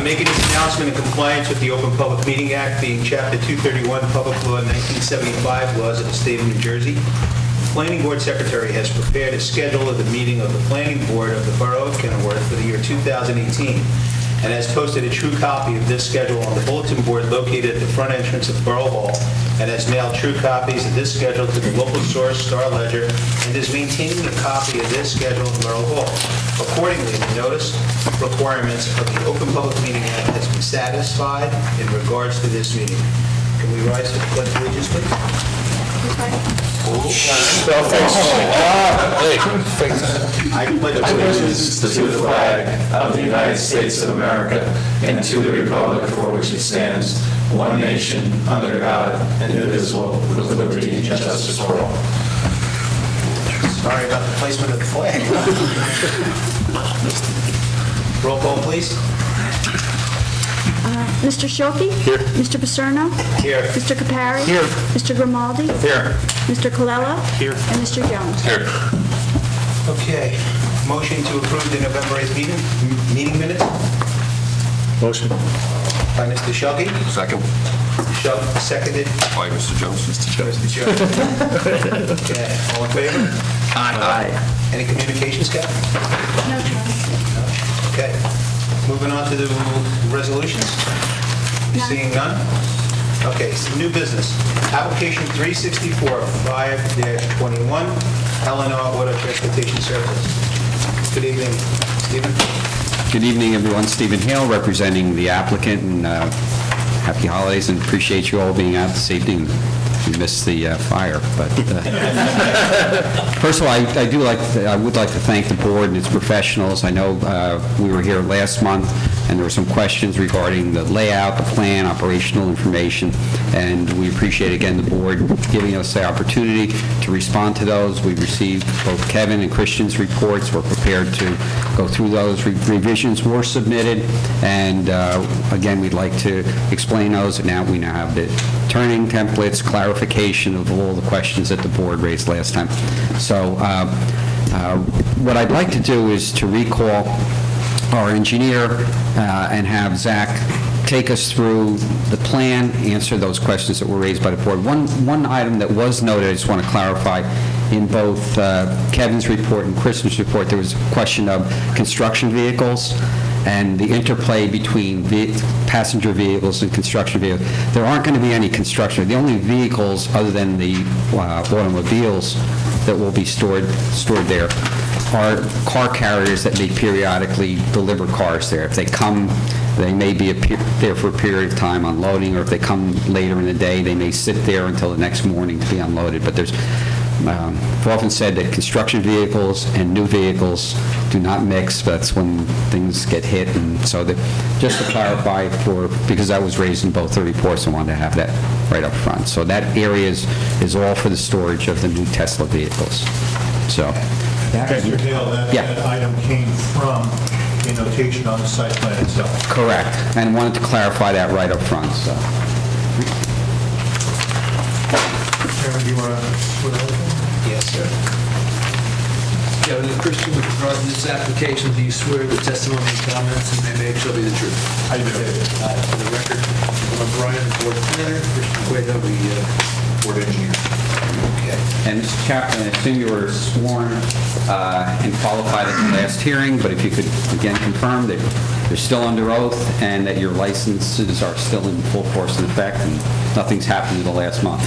making this announcement in compliance with the Open Public Meeting Act, being Chapter 231, Public Law 1975, laws of the state of New Jersey. The Planning Board Secretary has prepared a schedule of the meeting of the Planning Board of the Borough of Kenilworth for the year 2018 and has posted a true copy of this schedule on the bulletin board located at the front entrance of Borough Hall and has mailed true copies of this schedule to the local source, Star Ledger, and is maintaining a copy of this schedule in Borough Hall. Accordingly, the notice requirements of the Open Public Meeting Act has been satisfied in regards to this meeting. Can we rise to the Pledge of Allegiance, please? I pledge allegiance to the flag of the United States of America and to the republic for which it stands, one nation, under God, indivisible, with liberty and justice for all. Sorry about the placement of the flag. Roll call, please. Mr. Shilkey? Here. Mr. Paserno? Here. Mr. Capari? Here. Mr. Grimaldi? Here. Mr. Colella? Here. And Mr. Jones? Here. Okay. Motion to approve the November 8th meeting minutes? Motion. By Mr. Shilkey. Second. Mr. Seconded. By Mr. Jones. Mr. Jones. Okay. All in favor? Aye. Any communications, Cap? No, Charlie. Okay. Moving on to the resolutions. Seeing none? Okay, some new business. Application 364, 5-21, L&R Auto Transportation Services. Good evening, Stephen. Good evening, everyone. Stephen Hale, representing the applicant, and happy holidays, and appreciate you all being out this evening. We missed the fire, but first of all, I would like to thank the board and its professionals. I know we were here last month, and there were some questions regarding the layout, the plan, operational information, and we appreciate again the board giving us the opportunity to respond to those. We received both Kevin and Christian's reports. We're prepared to go through those. Revisions were submitted, and again, we'd like to explain those. And we now have the turning templates, clarification of all the questions that the board raised last time. So what I'd like to do is to recall our engineer and have Zach take us through the plan, answer those questions that were raised by the board. One item that was noted, I just want to clarify, in both Kevin's report and Christian's report, there was a question of construction vehicles and the interplay between passenger vehicles and construction vehicles. There aren't going to be any construction. The only vehicles other than the automobiles that will be stored there are car carriers that may periodically deliver cars there. If they come, they may be there for a period of time unloading, or if they come later in the day, they may sit there until the next morning to be unloaded. But there's I've often said that construction vehicles and new vehicles do not mix. That's when things get hit. And so just to clarify, because that was raised in both the reports, I wanted to have that right up front. So that area is all for the storage of the new Tesla vehicles. So. Mr. Hale, that item came from a notation on the site plan itself. Correct. And wanted to clarify that right up front. So. Chairman, do you want to swear in? Yes, sir. Kevin and Christian, with regard to this application, do you swear the testimony and comments you may make shall be the truth? I do. For the record, I'm Brian, the board planner, Christian Cueto, the board engineer. Okay. And Mr. Chaplain, I assume you were sworn and qualified at the last hearing, but if you could again confirm that you're still under oath and that your licenses are still in full force and effect and nothing's happened in the last month.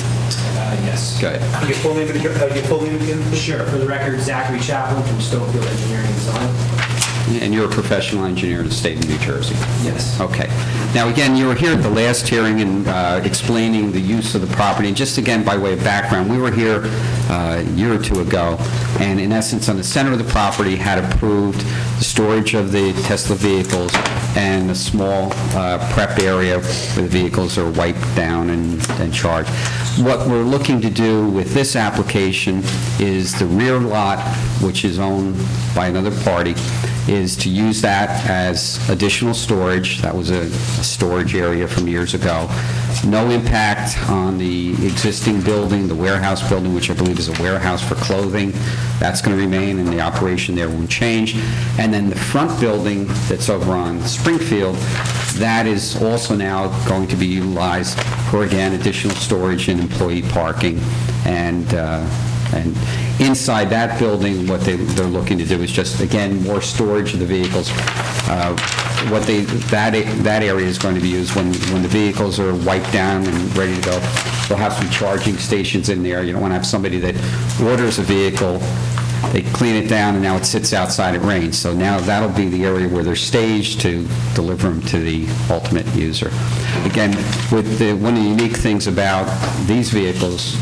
Yes. Good. Your full name again? Sure. For the record, Zachary Chaplin from Stonefield Engineering and Design. And you're a professional engineer in the state of New Jersey? Yes. Okay. Now, again, you were here at the last hearing and explaining the use of the property. And just again, by way of background, we were here a year or two ago, and in essence, on the center of the property had approved the storage of the Tesla vehicles and a small prep area where the vehicles are wiped down and charged. What we're looking to do with this application is the rear lot, which is owned by another party, is to use that as additional storage. That was a storage area from years ago. No impact on the existing building, the warehouse building, which I believe is a warehouse for clothing. That's going to remain, and the operation there won't change. And then the front building that's over on Springfield, that is also now going to be utilized for, again, additional storage and employee parking. And inside that building, what they're looking to do is just, again, more storage of the vehicles. That area is going to be used when the vehicles are wiped down and ready to go. They'll have some charging stations in there. You don't want to have somebody that orders a vehicle, they clean it down, and now it sits outside, it rains. So now that'll be the area where they're staged to deliver them to the ultimate user. Again, one of the unique things about these vehicles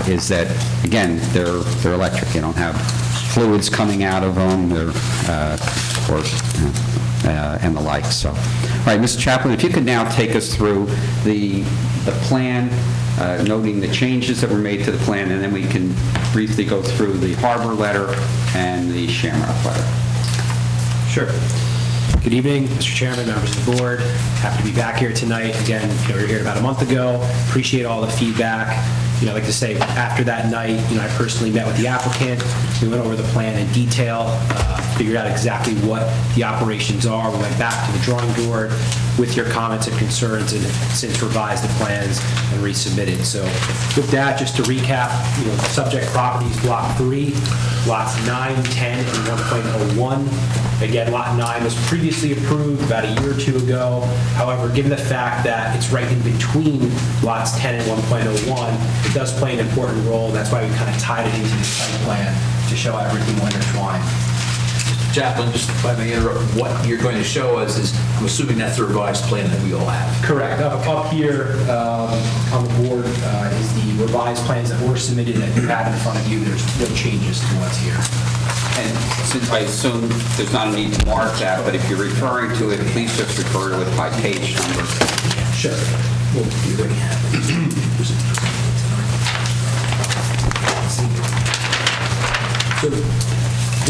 is that, again, they're electric. You don't have fluids coming out of them and the like. So, all right, Mr. Chaplain, if you could now take us through the plan, noting the changes that were made to the plan, and then we can briefly go through the harbor letter and the Shamrock letter. Sure. Good evening, Mr. Chairman, members of the board. Happy to be back here tonight. Again, we were here about a month ago. Appreciate all the feedback. I'd like to say after that night, I personally met with the applicant. We went over the plan in detail, figured out exactly what the operations are. We went back to the drawing board with your comments and concerns, and since revised the plans and resubmitted. So with that, just to recap, the subject properties, Block 3, lots 9, 10, and 1.01. Again, Lot 9 was previously approved about a year or two ago. However, given the fact that it's right in between lots 10 and 1.01, it does play an important role. That's why we kind of tied it into the site plan to show how everything will intertwine. Chaplain, just if I may interrupt, what you're going to show us is, I'm assuming that's the revised plan that we all have. Correct. Up here on the board is the revised plans that were submitted that you have in front of you. There's no changes to what's here. And since I assume there's not a need to mark that, but if you're referring to it, please just refer to it by page number. Sure. We'll do that. So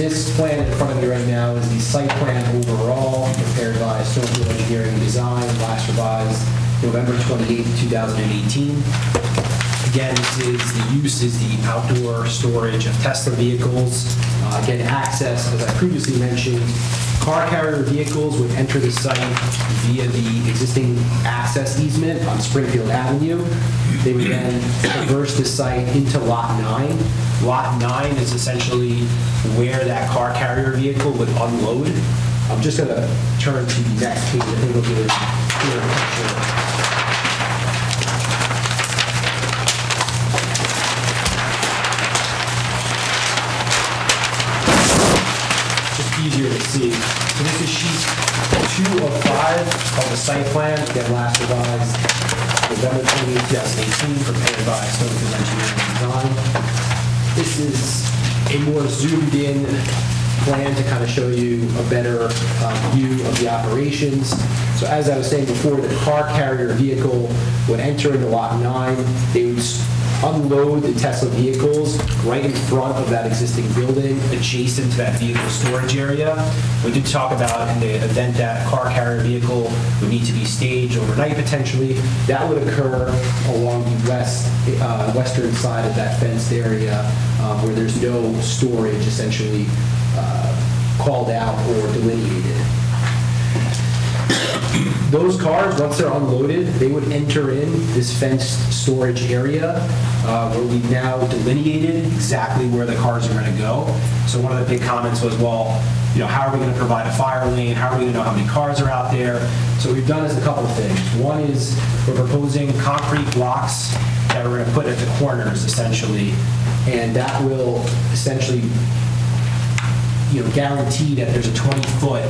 this plan in front of you right now is the site plan overall prepared by Stonefield Engineering and Design, last revised November 28, 2018. Again, the use is the outdoor storage of Tesla vehicles. Again, access, as I previously mentioned, car carrier vehicles would enter the site via the existing access easement on Springfield Avenue. They would then traverse the site into Lot 9. Lot 9 is essentially where that car carrier vehicle would unload. I'm just going to turn to the next page. I think it'll give a clearer picture. Easier to see. So this is sheet 2 of 5 called the site plan, again last revised November 28, 2018, prepared by Stonefield Engineering and Design. This is a more zoomed in plan to kind of show you a better view of the operations. So as I was saying before, the car carrier vehicle would enter into Lot 9. They would unload the Tesla vehicles right in front of that existing building, adjacent to that vehicle storage area. We did talk about in the event that car carrier vehicle would need to be staged overnight potentially, that would occur along the western side of that fenced area where there's no storage essentially called out or delineated. Those cars, once they're unloaded, they would enter in this fenced storage area where we've now delineated exactly where the cars are going to go. So one of the big comments was, well, how are we going to provide a fire lane? How are we going to know how many cars are out there? So what we've done is a couple of things. One is we're proposing concrete blocks that we're going to put at the corners, essentially, and that will essentially guarantee that there's a 20-foot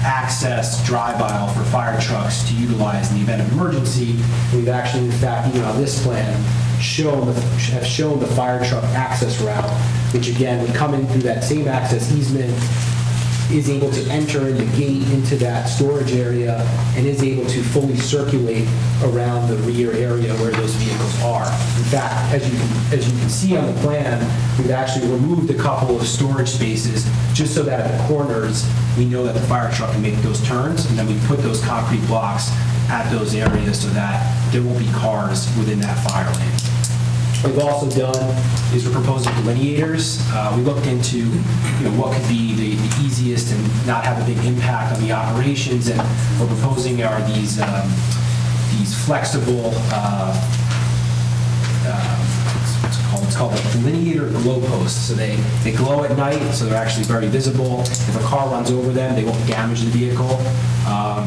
access drive aisle for fire trucks to utilize in the event of emergency. We've actually, in fact, even on this plan, have shown the fire truck access route, which again would come in through that same access easement, is able to enter in the gate into that storage area, and is able to fully circulate around the rear area where those vehicles are. In fact, as you can see on the plan, we've actually removed a couple of storage spaces just so that at the corners we know that the fire truck can make those turns, and then we put those concrete blocks at those areas so that there won't be cars within that fire lane. What we've also done is we're proposing delineators. We looked into what could be the easiest and not have a big impact on the operations, and what we're proposing are these flexible, it's called a delineator glow post. So they glow at night, so they're actually very visible. If a car runs over them, they won't damage the vehicle.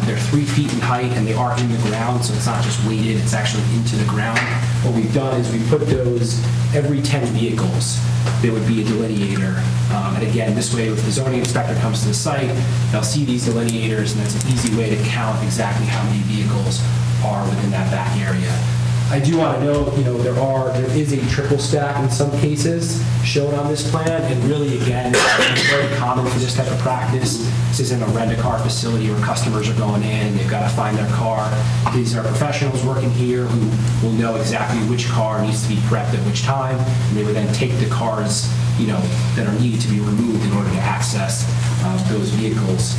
They're 3 feet in height, and they are in the ground, so it's not just weighted, it's actually into the ground. What we've done is we put those every 10 vehicles. There would be a delineator. And again, this way, if the zoning inspector comes to the site, they'll see these delineators, and that's an easy way to count exactly how many vehicles are within that back area. I do want to note, there is a triple stack in some cases shown on this plan, and really, again, it's very common for this type of practice. This isn't a rent-a-car facility where customers are going in, they've got to find their car. These are professionals working here who will know exactly which car needs to be prepped at which time, and they would then take the cars, that are needed to be removed in order to access those vehicles.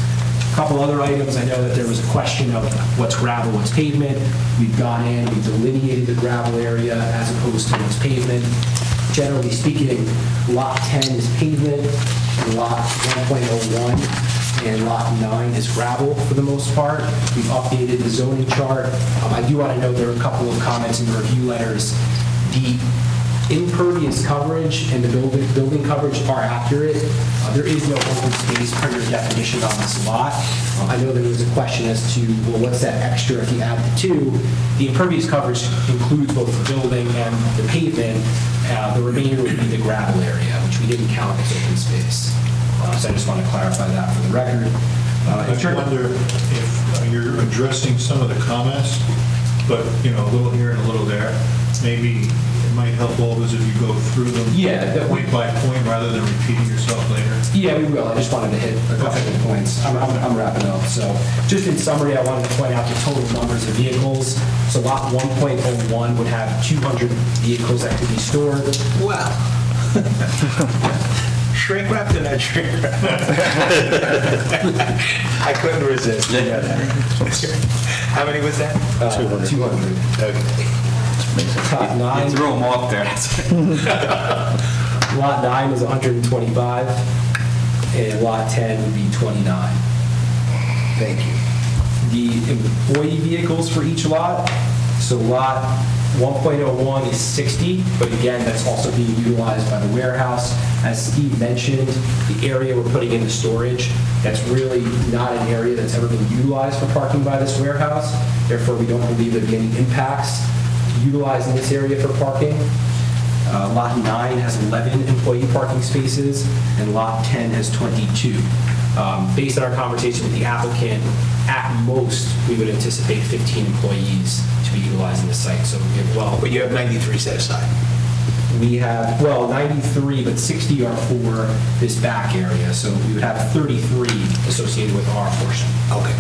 A couple other items, I know that there was a question of what's gravel, what's pavement. We've gone in, we've delineated the gravel area as opposed to what's pavement. Generally speaking, lot 10 is pavement, lot 1.01 and lot 9 is gravel for the most part. We've updated the zoning chart. I do want to note there are a couple of comments in the review letters. The impervious coverage and the building coverage are accurate. There is no open space per your definition on this lot. I know there was a question as to, well, what's that extra if you add the 2? The impervious coverage includes both the building and the pavement. The remainder would be the gravel area, which we didn't count as open space. So I just want to clarify that for the record. I wonder if you're addressing some of the comments, but, a little here and a little there. Maybe it might help all of us if you go through them point by point rather than repeating yourself later. Yeah, we will. I just wanted to hit a couple of points. I'm wrapping up. So just in summary, I wanted to point out the total numbers of vehicles. So lot 1.01 would have 200 vehicles that could be stored. Wow. Shrink wrapped in that shrink wrap. I couldn't resist. How many was that? 200. Okay. Lot 9. You threw them off there. Lot 9 is 125, and lot 10 would be 29. Thank you. The employee vehicles for each lot, so lot 1.01 is 60, but again, that's also being utilized by the warehouse. As Steve mentioned, the area we're putting into storage, that's really not an area that's ever been utilized for parking by this warehouse. Therefore, we don't believe there'd be any impacts utilizing this area for parking. Lot 9 has 11 employee parking spaces, and lot 10 has 22. Based on our conversation with the applicant, at most, we would anticipate 15 employees to be utilizing the site. So, But you have 93 set aside. we have, 93, but 60 are for this back area. So we would have 33 associated with our portion. Okay.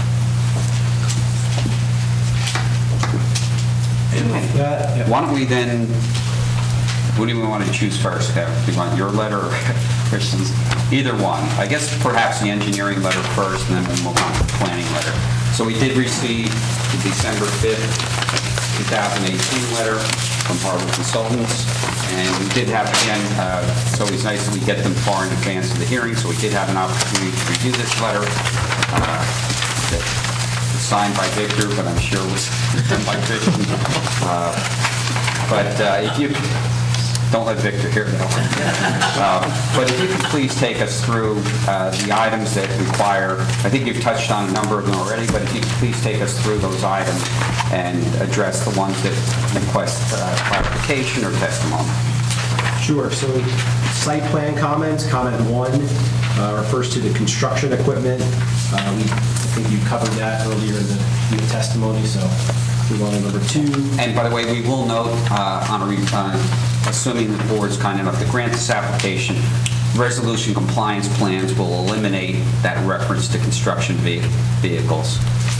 And with that, Why don't we then, what do we want to choose first, Kev? Do you want your letter or Christian's? Either one. I guess perhaps the engineering letter first, and then we'll move on to the planning letter. So we did receive the December 5th, 2018 letter from Harvard Consultants, and we did have, again, it's always nice that we get them far in advance of the hearing, so we did have an opportunity to review this letter. That signed by Victor, but I'm sure was done by Christian. But if you, don't let Victor hear that. But if you could please take us through the items that require, I think you've touched on a number of them already, but if you could please take us through those items and address the ones that request clarification or testimony. Sure. So site plan comments, comment 1 refers to the construction equipment. I think you covered that earlier in the testimony, so move on to number 2. And by the way, we will note, assuming the board's kind enough to grant this application, resolution compliance plans will eliminate that reference to construction vehicles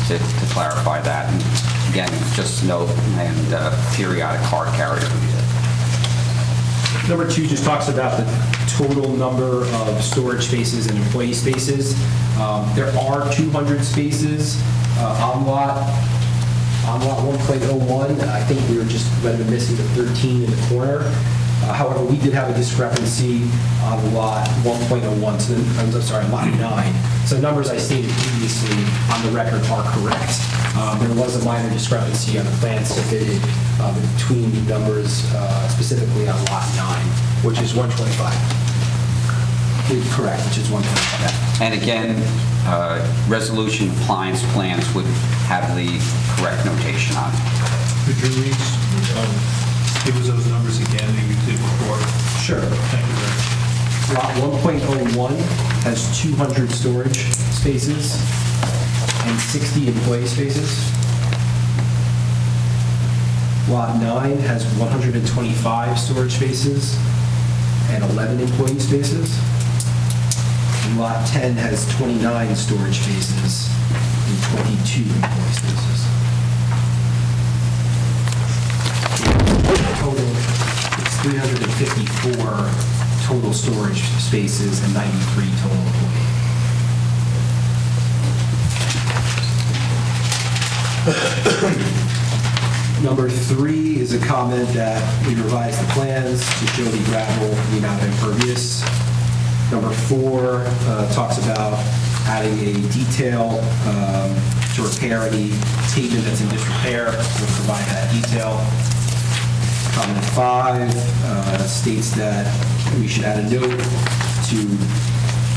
to clarify that. And again, just note and periodic car carrier. Number 2 just talks about the total number of storage spaces and employee spaces. There are 200 spaces on lot On lot 1.01, I think we were just missing the 13 in the corner. However, we did have a discrepancy on lot 1.01, so I'm sorry, lot 9. So the numbers I stated previously on the record are correct. There was a minor discrepancy on the plan submitted between the numbers, specifically on lot 9. Which is 125. Correct, which is 1.5. And again, resolution compliance plans would have the correct notation on it. Could you give us those numbers again that you did before? Sure. Thank you very much. Lot 1.01 has 200 storage spaces and 60 employee spaces. Lot 9 has 125 storage spaces and 11 employee spaces. And Lot 10 has 29 storage spaces and 22 employee spaces. Total, it's 354 total storage spaces and 93 total employee. Number 3 is a comment that we revised the plans to show the gravel, the amount of impervious. Number 4 talks about adding a detail to repair any pavement that's in disrepair. We'll provide that detail. Comment 5 states that we should add a note to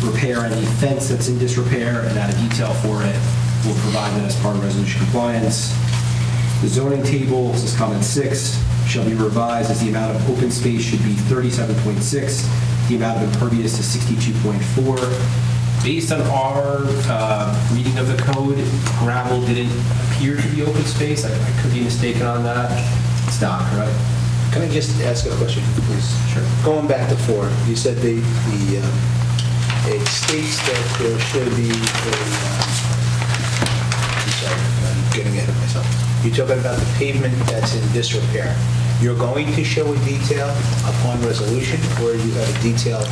repair any fence that's in disrepair and add a detail for it. We'll provide that as part of resolution compliance. The zoning table, this is comment 6, shall be revised as the amount of open space should be 37.6, the amount of impervious to 62.4. Based on our reading of the code, gravel didn't appear to be open space. I could be mistaken on that. It's not, correct? Can I just ask a question, please? Sure. Going back to 4, you said it states that there should be I'm sorry, I'm getting ahead of myself. You're talking about the pavement that's in disrepair. You're going to show a detail upon resolution, or you have a detail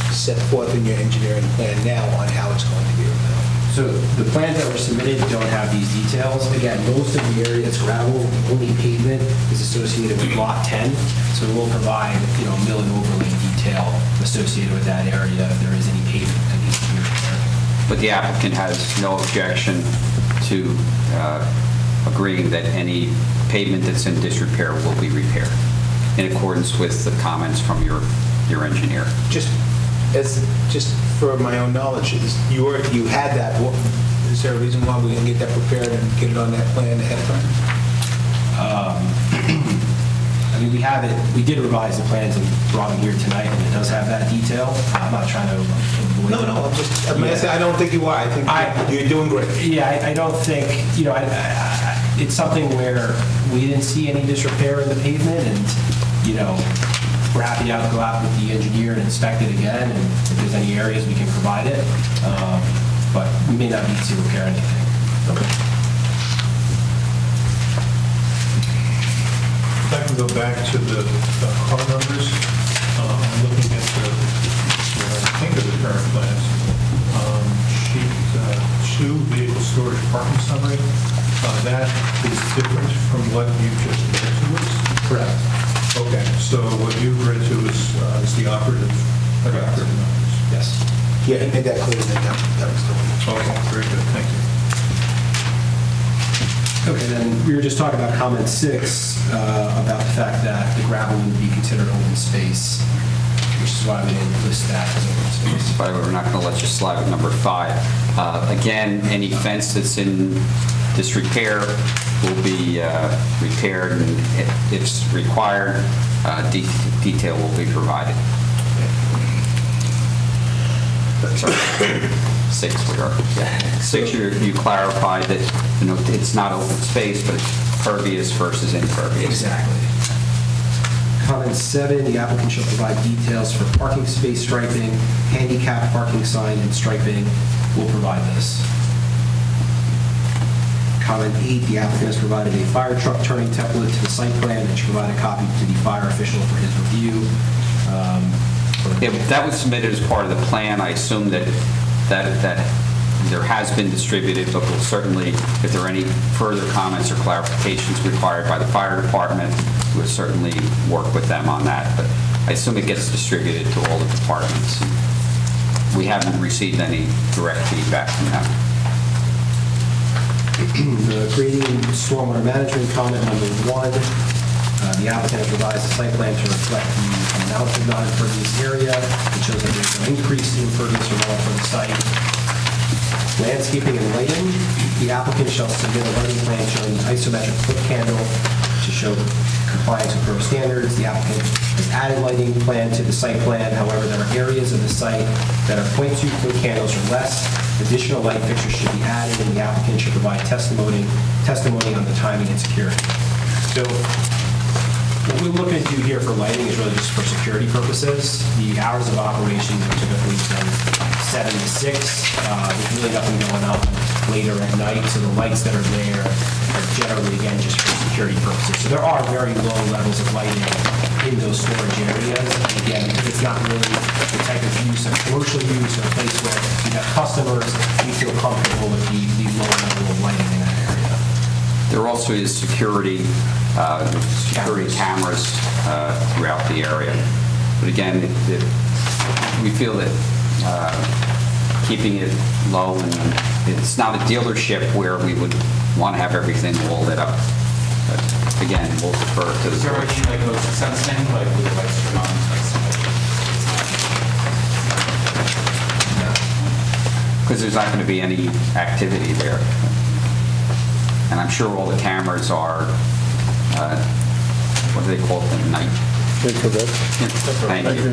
set forth in your engineering plan now on how it's going to be repaired? So the plans that were submitted don't have these details. Again, most of the area that's gravel, only pavement is associated with lot 10. So we'll provide, mill and overlay detail associated with that area if there is any pavement that needs to be repaired. But the applicant has no objection to agreeing that any pavement that's in disrepair will be repaired in accordance with the comments from your engineer. Just for my own knowledge, you had that. Is there a reason why we didn't get that prepared and get it on that plan ahead of time? I mean, we have it. We did revise the plans and brought them here tonight, and it does have that detail. I'm not trying to avoid it. No. I don't think you are. I think you're doing great. Yeah, I don't think, it's something where we didn't see any disrepair in the pavement, and, we're happy to go out with the engineer and inspect it again, and if there's any areas, we can provide it. But we may not need to repair anything. Okay. If I can go back to the car numbers, I'm looking at I think of the current plans. Sheet 2, vehicle storage parking summary, that is different from what you just read to us? Correct. Okay, so what you've read to us is the operative numbers? Yes. Yeah, he made that clear. That was the one. Okay, very good, thank you. Okay, then we were just talking about comment 6 about the fact that the gravel would be considered open space, which is why we didn't list that as open space. By the way, we're not going to let you slide with number 5. Again, any fence that's in disrepair will be repaired, and if required, detail will be provided. Sorry. 6, we are. 6, you clarified that it's not open space, but it's pervious versus impervious. Exactly. Comment 7, the applicant shall provide details for parking space striping, handicap parking sign, and striping. We'll provide this. Comment 8, the applicant has provided a fire truck turning template to the site plan and should provide a copy to the fire official for his review. Yeah, that was submitted as part of the plan. I assume that there has been distributed, but we'll certainly, if there are any further comments or clarifications required by the fire department, we'll certainly work with them on that. But I assume it gets distributed to all the departments. We haven't received any direct feedback from them. The grading and stormwater management comment number 1. The applicant has revised the site plan to reflect the amount of non-impervious area. It shows that there's an increase in impervious runoff for the site. Landscaping and lighting. The applicant shall submit a lighting plan showing the isometric foot candle to show compliance with borough standards. The applicant has added lighting plan to the site plan. However, there are areas of the site that are 0.2 foot candles or less. Additional light fixtures should be added, and the applicant should provide testimony on the timing and security. So what we're looking to do here for lighting is really just for security purposes. The hours of operation are typically from 7 to 6. There's really nothing going on later at night, so the lights that are there are generally, again, just for security purposes. So there are very low levels of lighting in those storage areas. And again, it's not really the type of use, of commercial use, or a place where you have customers, we feel comfortable with the low level of lighting in that area. There also is security cameras throughout the area. But again, we feel that keeping it low, and it's not a dealership where we would want to have everything all lit up. But again, we'll defer to the... Is there already like a sensing, like with the lights turn on? Because there's not going to be any activity there. And I'm sure all the cameras are, what do they call it, the night? Infrared. Thank you.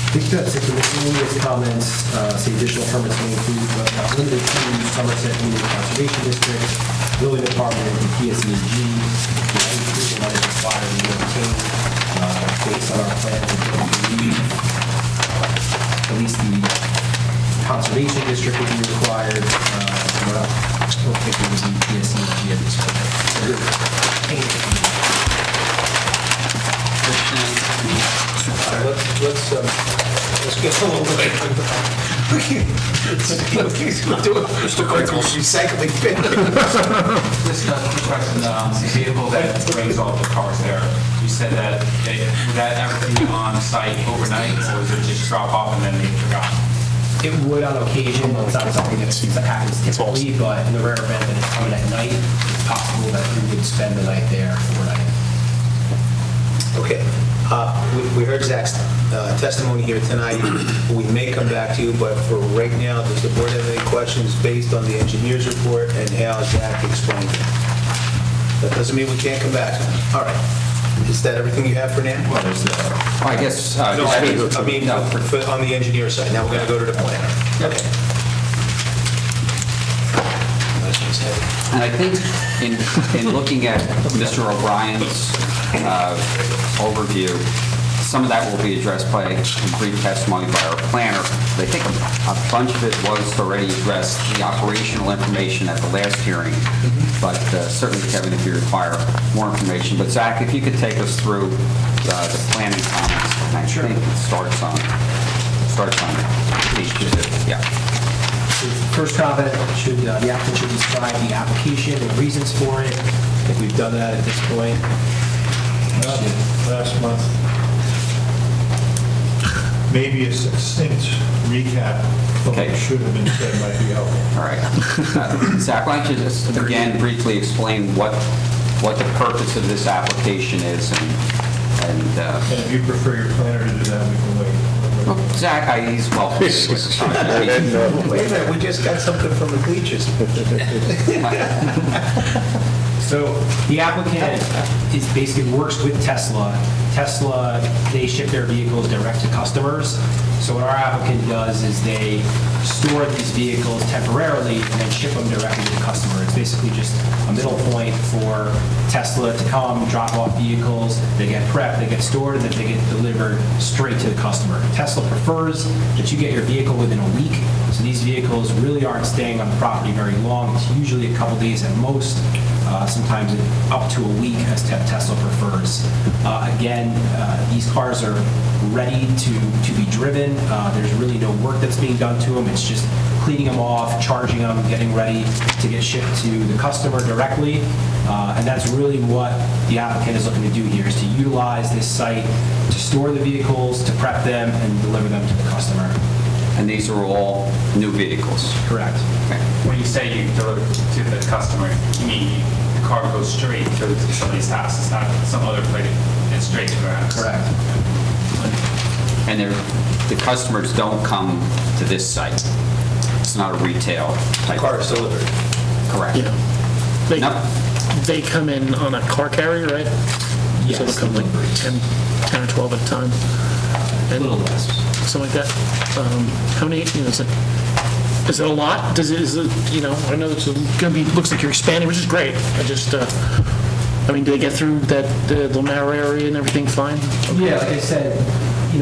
I think that's it. The miscellaneous comments, say additional permits may include, but not limited to Somerset Community Conservation District, Building Department, and PSE&G. The inclusion that is required to be obtained based on our plans and at least the Conservation District would be required. I don't think it would be PSE&G at this point. Let's get a little bit. Mr. Crickle's recycling bin. Just a quick question, the vehicle that brings all the cars there, you said that, would that ever be on site overnight, or is it just drop off and then they forgot? It would on occasion. It's not something that happens typically, but in the rare event that it's coming at night, it's possible that we would spend the night there overnight. Okay. We heard Zach's testimony here tonight. We may come back to you, but for right now, does the board have any questions based on the engineer's report and how Zach explained it? That doesn't mean we can't come back to him. All right. Is that everything you have for now? Well, I guess... No, I mean on the engineer side. Now we're going to go to the planner. Okay. And I think in looking at Mr. O'Brien's overview, some of that will be addressed by a brief testimony by our planner. But I think a bunch of it was already addressed, the operational information at the last hearing. But certainly, Kevin, if you require more information. But Zach, if you could take us through the planning comments. And I think it starts on page 2. Yeah. First comment, the applicant should describe the application and reasons for it. I think we've done that at this point. Last month. Maybe a succinct recap of what should have been said might be helpful. All right. Zach, why don't you just again briefly explain what the purpose of this application is, And if you prefer your planner to do that, we can wait. Well, Zach, he's welcome. Wait a minute, we just got something from the bleachers. So the applicant is basically works with Tesla. Tesla, they ship their vehicles direct to customers. So what our applicant does is they store these vehicles temporarily and then ship them directly to the customer. It's basically just a middle point for Tesla to come, drop off vehicles, they get prepped, they get stored, and then they get delivered straight to the customer. Tesla prefers that you get your vehicle within a week. So these vehicles really aren't staying on the property very long. It's usually a couple days at most. sometimes up to a week as Tesla prefers. Again, these cars are ready to be driven. There's really no work that's being done to them. It's just cleaning them off, charging them, getting ready to get shipped to the customer directly. And that's really what the applicant is looking to do here, is to utilize this site to store the vehicles, to prep them, and deliver them to the customer. And these are all new vehicles? Correct. Okay. When you say you deliver to the customer, you mean the car goes straight to somebody's house? It's not some other place, it's straight to their house? Correct. And the customers don't come to this site? It's not a retail type? Car is delivered. Correct. Yeah. They, No. they come in on a car carrier, right? Yes. So they'll come like 10 or 12 at a time. A little less. Something like that. How many, is it a lot? Is it, I know it's going to be, looks like you're expanding, which is great. Do they get through the narrow area and everything fine? Yeah, like I said,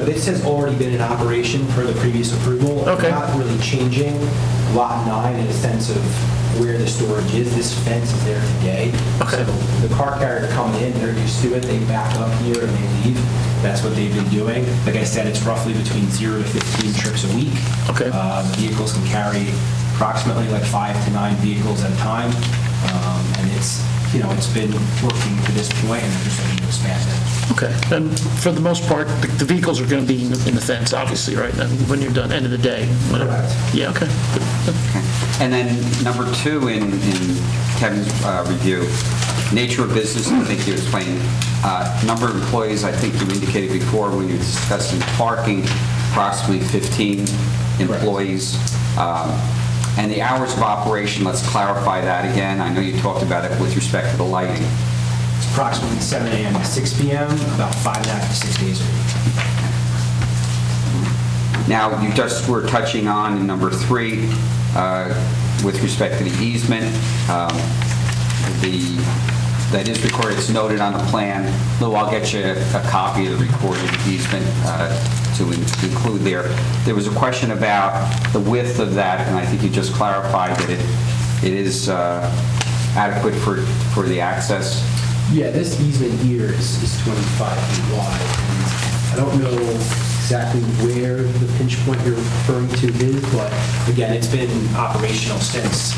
this has already been in operation for the previous approval. Okay. We're not really changing Lot 9 in a sense of where the storage is. This fence is there today. Okay. So the car carrier coming in, they're used to it. They back up here and they leave. That's what they've been doing. Like I said, it's roughly between 0 to 15 trips a week. Okay. The vehicles can carry approximately like 5 to 9 vehicles at a time. And it's been working to this point, and they're just looking to expand it. Okay. And for the most part, the vehicles are going to be in the fence, obviously, right? And when you're done, end of the day. Whatever. Correct. Yeah, okay. Good. And then number 2 in Kevin's review, nature of business, I think you explained. Number of employees, I think you indicated before when you were discussing parking, approximately 15 employees. And the hours of operation, let's clarify that again. I know you talked about it with respect to the lighting. It's approximately 7 a.m. to 6 p.m., about 5.5 to 6 days a week. Now, you just were touching on in number 3, with respect to the easement. That is recorded, it's noted on the plan. Lou, I'll get you a copy of the recorded easement to include there. There was a question about the width of that, and I think you just clarified that it is adequate for the access. Yeah, this easement here is 25 feet wide. And I don't know exactly where the pinch point you're referring to is, but again, it's been operational since.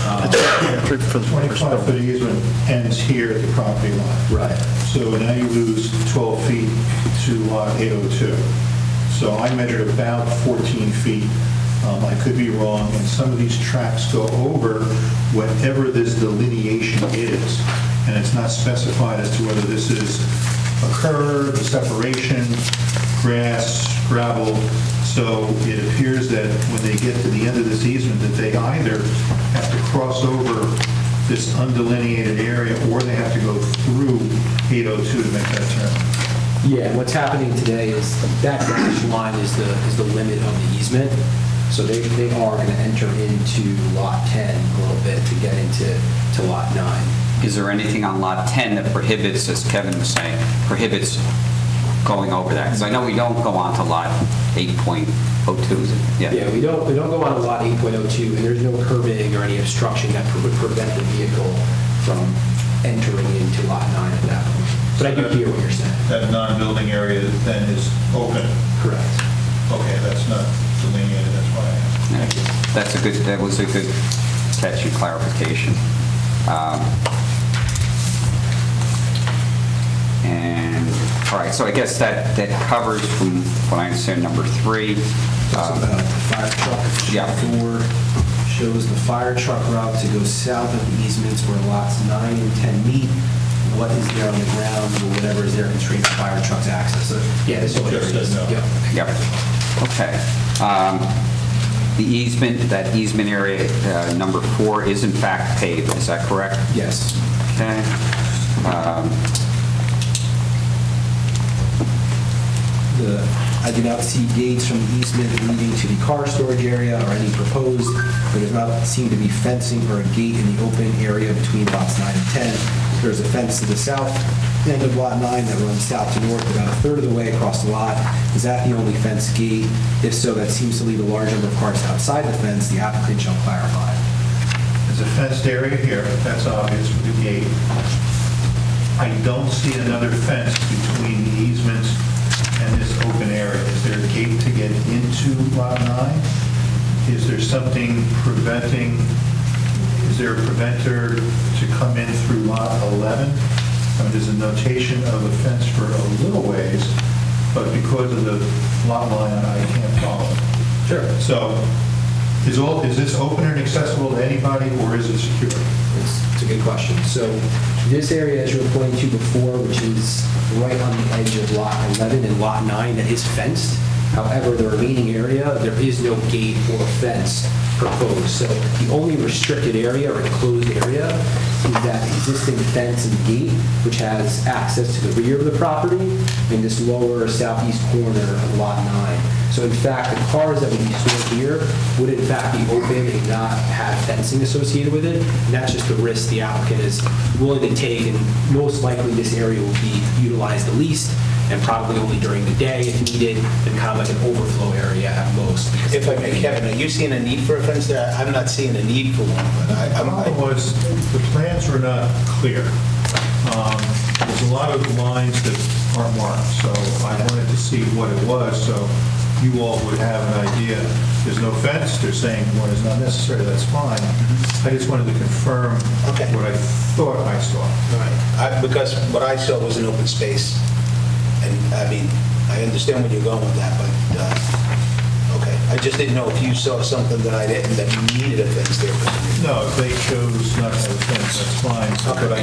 The 25-foot easement ends here at the property line. Right. So now you lose 12 feet to lot 802. So I measured about 14 feet. I could be wrong, and some of these tracks go over whatever this delineation is, and it's not specified as to whether this is a curve, a separation, grass, gravel. So it appears that when they get to the end of this easement, that they either have to cross over this undelineated area, or they have to go through 802 to make that turn. Yeah, what's happening today is that dash line is the limit of the easement. So they are going to enter into lot 10 a little bit to get into lot 9. Is there anything on lot 10 that prohibits, as Kevin was saying, prohibits going over that? Because I know we don't go on to lot 8.02, is it? Yeah, we don't go on to lot 8.02, and there's no curbing or any obstruction that would prevent the vehicle from entering into lot 9 at that point. But I do hear what you're saying. That non-building area then is open. Correct. Okay, that's not delineated, that's why I asked. Yeah. That was a good catch and clarification. And, all right, so I guess that covers, from what I understand, number 3. Talks about the fire truck. Yeah. 4 shows the fire truck route to go south of the easements where lots 9 and 10 meet. What is there on the ground, or whatever is there constrains the fire truck's access. So, yeah, this is what it is. Yep. Okay. The easement, that easement area, number 4, is in fact paved. Is that correct? Yes. Okay. I do not see gates from the easement leading to the car storage area or any proposed. There does not seem to be fencing or a gate in the open area between lots 9 and 10. There's a fence to the south end of lot 9 that runs south to north about a third of the way across the lot. Is that the only fence gate? If so, that seems to leave a large number of cars outside the fence. The applicant shall clarify. There's a fenced area here, that's obvious with the gate. I don't see another fence between the easements and this open area. Is there a gate to get into Lot 9? Is there something preventing, is there a preventer to come in through Lot 11? I mean, there's a notation of a fence for a little ways, but because of the lot line, I can't follow. Sure. So is this open and accessible to anybody, or is it secure? It's a good question. So this area, as you were pointing to before, which is right on the edge of Lot 11 and Lot 9, that is fenced. However, the remaining area, there is no gate or fence proposed. So the only restricted area or enclosed area is that existing fence and gate, which has access to the rear of the property in this lower southeast corner of Lot 9. So in fact, the cars that would be stored here would in fact be open and not have fencing associated with it. And that's just the risk the applicant is willing to take, and most likely this area will be utilized the least, and probably only during the day if needed, and kind of like an overflow area at most. If I may, Kevin, are you seeing a need for a fence there? I'm not seeing a need for one, but The problem was, the plans were not clear. There's a lot of lines that aren't marked, so I wanted to see what it was, so you all would have an idea. There's no fence, they're saying one is not necessary, that's fine. I just wanted to confirm what I thought I saw. All right. Because what I saw was an open space, and I mean, I understand where you're going with that, but, okay. I just didn't know if you saw something that I didn't, that you needed a fence there. No, if they chose not to have a fence, that's fine. But I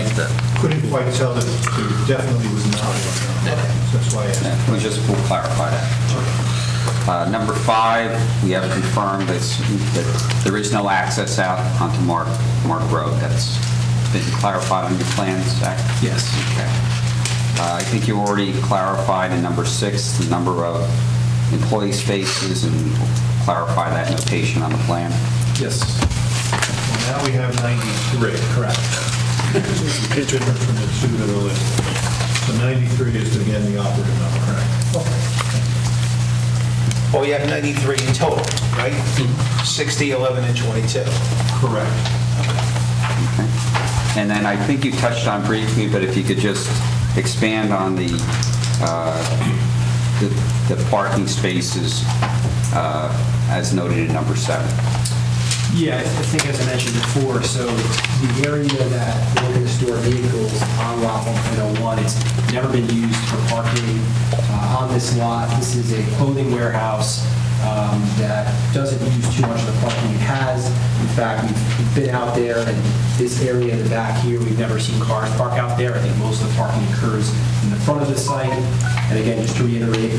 couldn't quite tell that there definitely was not one. That's why I asked. We'll clarify that. Number 5, we have confirmed that there is no access out onto Mark Road. That's been clarified on your plans, Zach? Yes. Okay. I think you already clarified in number 6 the number of employee spaces and clarify that notation on the plan. Yes. Well, now we have 93. Correct. It's different from the two that are listed. So 93 is again the operative number, correct? Oh, you have 93 in total, right? 60, 11, and 22. Correct. Okay. And then I think you touched on briefly, but if you could just expand on the parking spaces as noted in number 7. Yeah, I think as I mentioned before, so the area that we're going to store vehicles on Lot 1.01, it's never been used for parking on this lot. This is a clothing warehouse that doesn't use too much of the parking it has. In fact, we've been out there, and this area in the back here, we've never seen cars park out there. I think most of the parking occurs in the front of the site. And again, just to reiterate,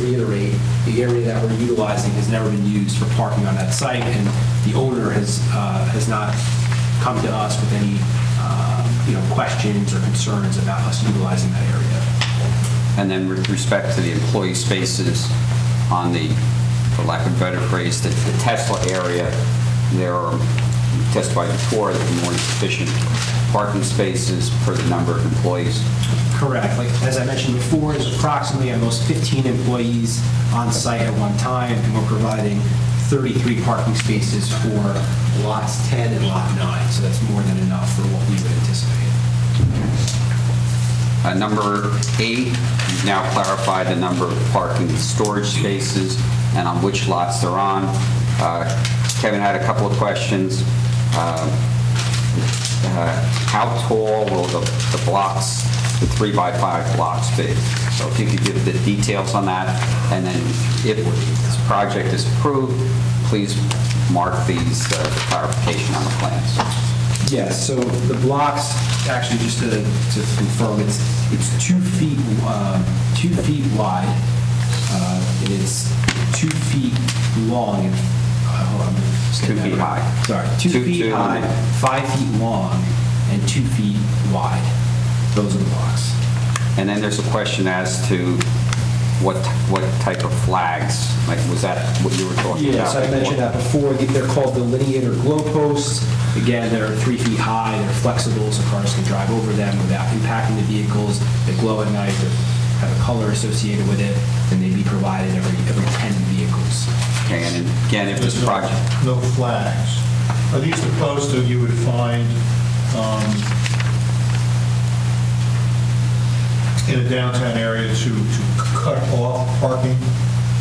the area that we're utilizing has never been used for parking on that site, and the owner has not come to us with any questions or concerns about us utilizing that area. And then with respect to the employee spaces on the, for lack of a better phrase, the Tesla area, there are, testified before, that more than sufficient parking spaces for the number of employees. Correct. Like, as I mentioned before, there's approximately at most 15 employees on site at one time, and we're providing 33 parking spaces for lots 10 and lot 9. So that's more than enough for what we would anticipate. Number 8, you've now clarified the number of parking and storage spaces and on which lots they're on. Kevin had a couple of questions. How tall will the blocks, the 3x5 blocks be? So if you could give the details on that, and then if this project is approved, please mark these the clarification on the plans. Yes, so the blocks, actually, just to confirm, it's 2 feet wide, and it's 2 feet long, and hold on, 2 feet high. Sorry, 2 feet high, 5 feet long, and 2 feet wide. Those are the blocks. And then there's a question as to what type of flags, like, was that what you were talking about? Yes, I mentioned that before. They're called delineator glow posts. Again, they're 3 feet high, they're flexible, so cars can drive over them without impacting the vehicles. They glow at night, they have a color associated with it, and they'd be provided every 10 vehicles. Okay, and again, if this project... No flags. Are these the posts that you would find in a downtown area to cut off parking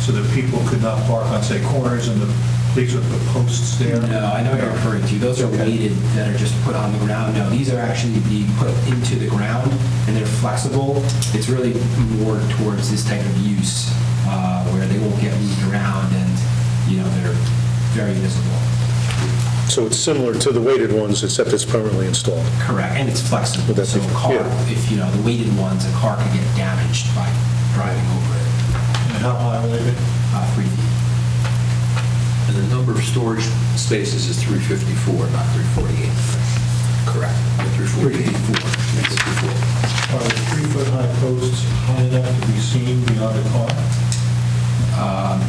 so that people could not park on, say, corners, and the police would put posts there? No, I know what you're referring to. Those are weighted that are just put on the ground. No, these are actually being put into the ground, and they're flexible. It's really more towards this type of use where they won't get moved around, and they're very visible. So it's similar to the weighted ones, except it's permanently installed. Correct, and it's flexible. But that's So a car, yeah. if the weighted ones, a car could get damaged by driving over it. And how high will they be? 3 feet. And the number of storage spaces is 354, not 348. Correct. 354. 354. Are the 3-foot-high posts high enough to be seen beyond the car?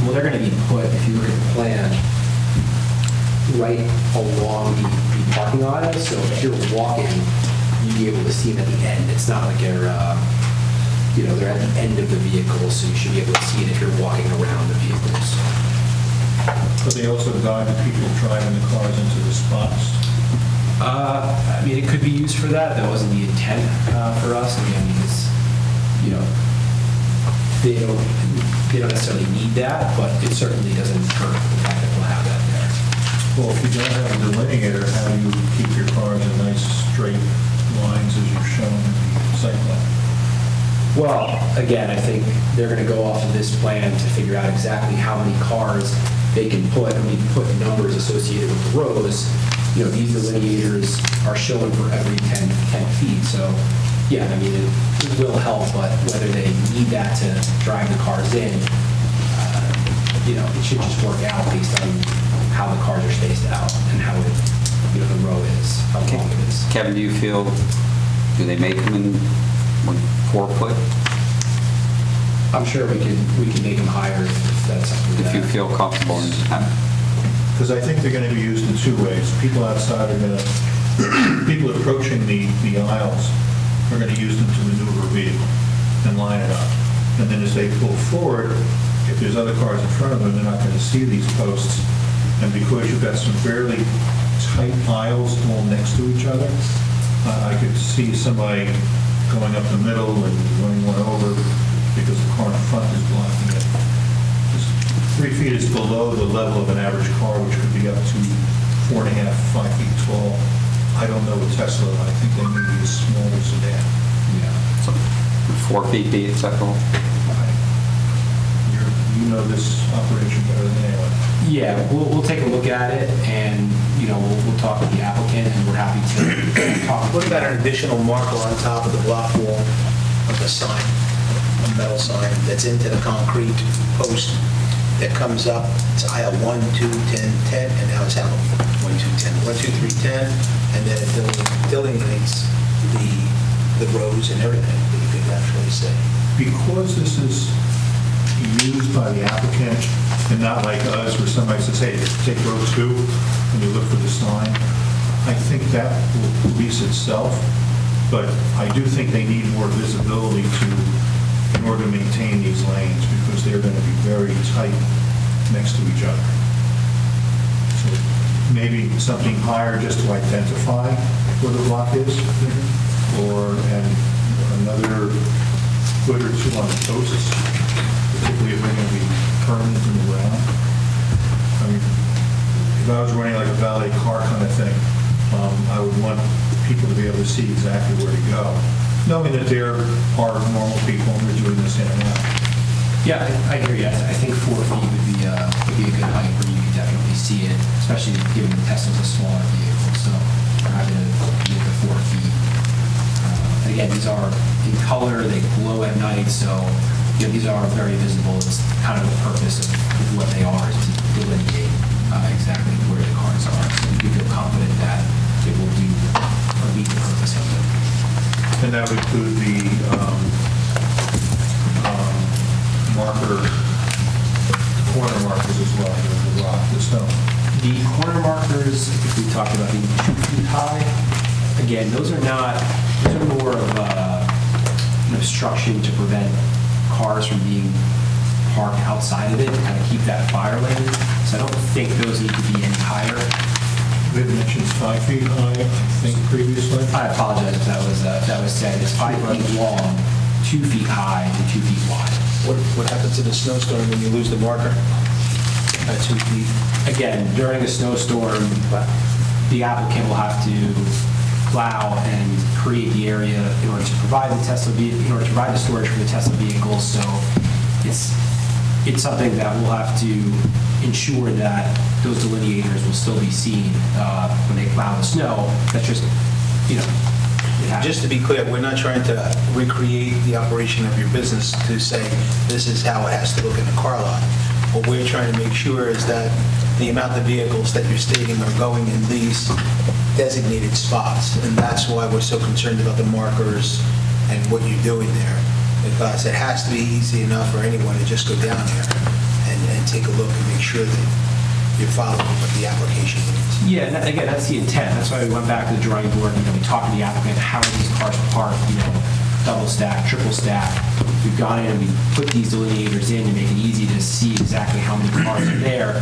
Well, they're going to be put, if you look at the plan, right along the parking aisle. So if you're walking, you'd be able to see them at the end. It's not like they're at the end of the vehicle, so you should be able to see it if you're walking around the vehicles. But they also guide the people driving the cars into the spots? I mean, it could be used for that. That wasn't the intent for us. I mean, it's, they don't necessarily need that, but it certainly doesn't hurt the fact that we'll have that there. Well, if you don't have a delineator, how do you keep your cars in nice straight lines as you're shown in the site plan? Well, again, I think they're going to go off of this plan to figure out exactly how many cars they can put, and we put numbers associated with the rows. These delineators are shown for every 10 feet. So, yeah, I mean, it will help, but whether they need that to drive the cars in, it should just work out based on how the cars are spaced out and how the row is, how long it is. Kevin, do they make them in 4 foot? I'm sure we can make them higher if that's something If you feel comfortable in that. Because I think they're going to be used in 2 ways. People outside are going to, people approaching the aisles are going to use them to maneuver a vehicle and line it up. And then as they pull forward, if there's other cars in front of them, they're not going to see these posts. And because you've got some fairly tight aisles all next to each other, I could see somebody going up the middle and running one over because the car in front is blocking it. 3 feet is below the level of an average car, which could be up to 4.5, 5 feet tall. I don't know a Tesla. I think they may be as small as a sedan. Yeah. So 4 feet be acceptable? You know this operation better than anyone. Yeah, we'll take a look at it, and we'll talk with the applicant, and we're happy to talk. What about an additional marker on top of the block wall of the sign, a metal sign that's into the concrete post that comes up? It's aisle 1, 2, 10, 10, and now it's out 1, 2, 10, 1, 2, 3, 10, and then it delineates the rows and everything that you could actually say. Because this is used by the applicant and not like us where somebody says, hey, take row 2 and you look for the sign, I think that will police itself. But I do think they need more visibility in order to maintain these lanes because they're going to be very tight next to each other. So maybe something higher just to identify where the block is, and another foot or 2 on the posts, particularly if they're going to be permanent in the ground. I mean, if I was running like a valet car kind of thing, I would want people to be able to see exactly where to go, knowing that there are normal people and they're doing this in and out. Yeah, I agree. I think 4 feet would be a good height where you could definitely see it, especially given the Tesla's a smaller vehicle. So we're happy to get the 4 feet. And again, these are in color, they glow at night, so these are very visible. It's kind of the purpose of what they are, is to delineate exactly where the cars are. So we feel confident that it will do or meet the purpose of it. And that would include the corner markers as well, the rock, the stone. The corner markers, I think we talked about being 2 feet high. Again, those are more of an obstruction to prevent cars from being parked outside of it, to kind of keep that fire lane. So I don't think those need to be any higher. You had mentioned 5 feet high, I think, previously. I apologize if that was said. It's 5 feet long, 2 feet high, and 2 feet wide. What happens in a snowstorm when you lose the marker at 2 feet? Again, during a snowstorm, the applicant will have to plow and create the area in order to provide the storage for the Tesla vehicles. So it's something that we'll have to ensure that those delineators will still be seen when they plow the snow. That's just, it happens. Just to be clear, we're not trying to recreate the operation of your business to say this is how it has to look in a car lot. What we're trying to make sure is that the amount of vehicles that you're stating are going in these designated spots, and that's why we're so concerned about the markers and what you're doing there, because it has to be easy enough for anyone to just go down there and take a look and make sure that you're following what the application means. Yeah, and again, that's the intent. That's why we went back to the drawing board. We talked to the applicant, how are these cars parked, double stack, triple stack. We've gone in and we put these delineators in to make it easy to see exactly how many cars are there.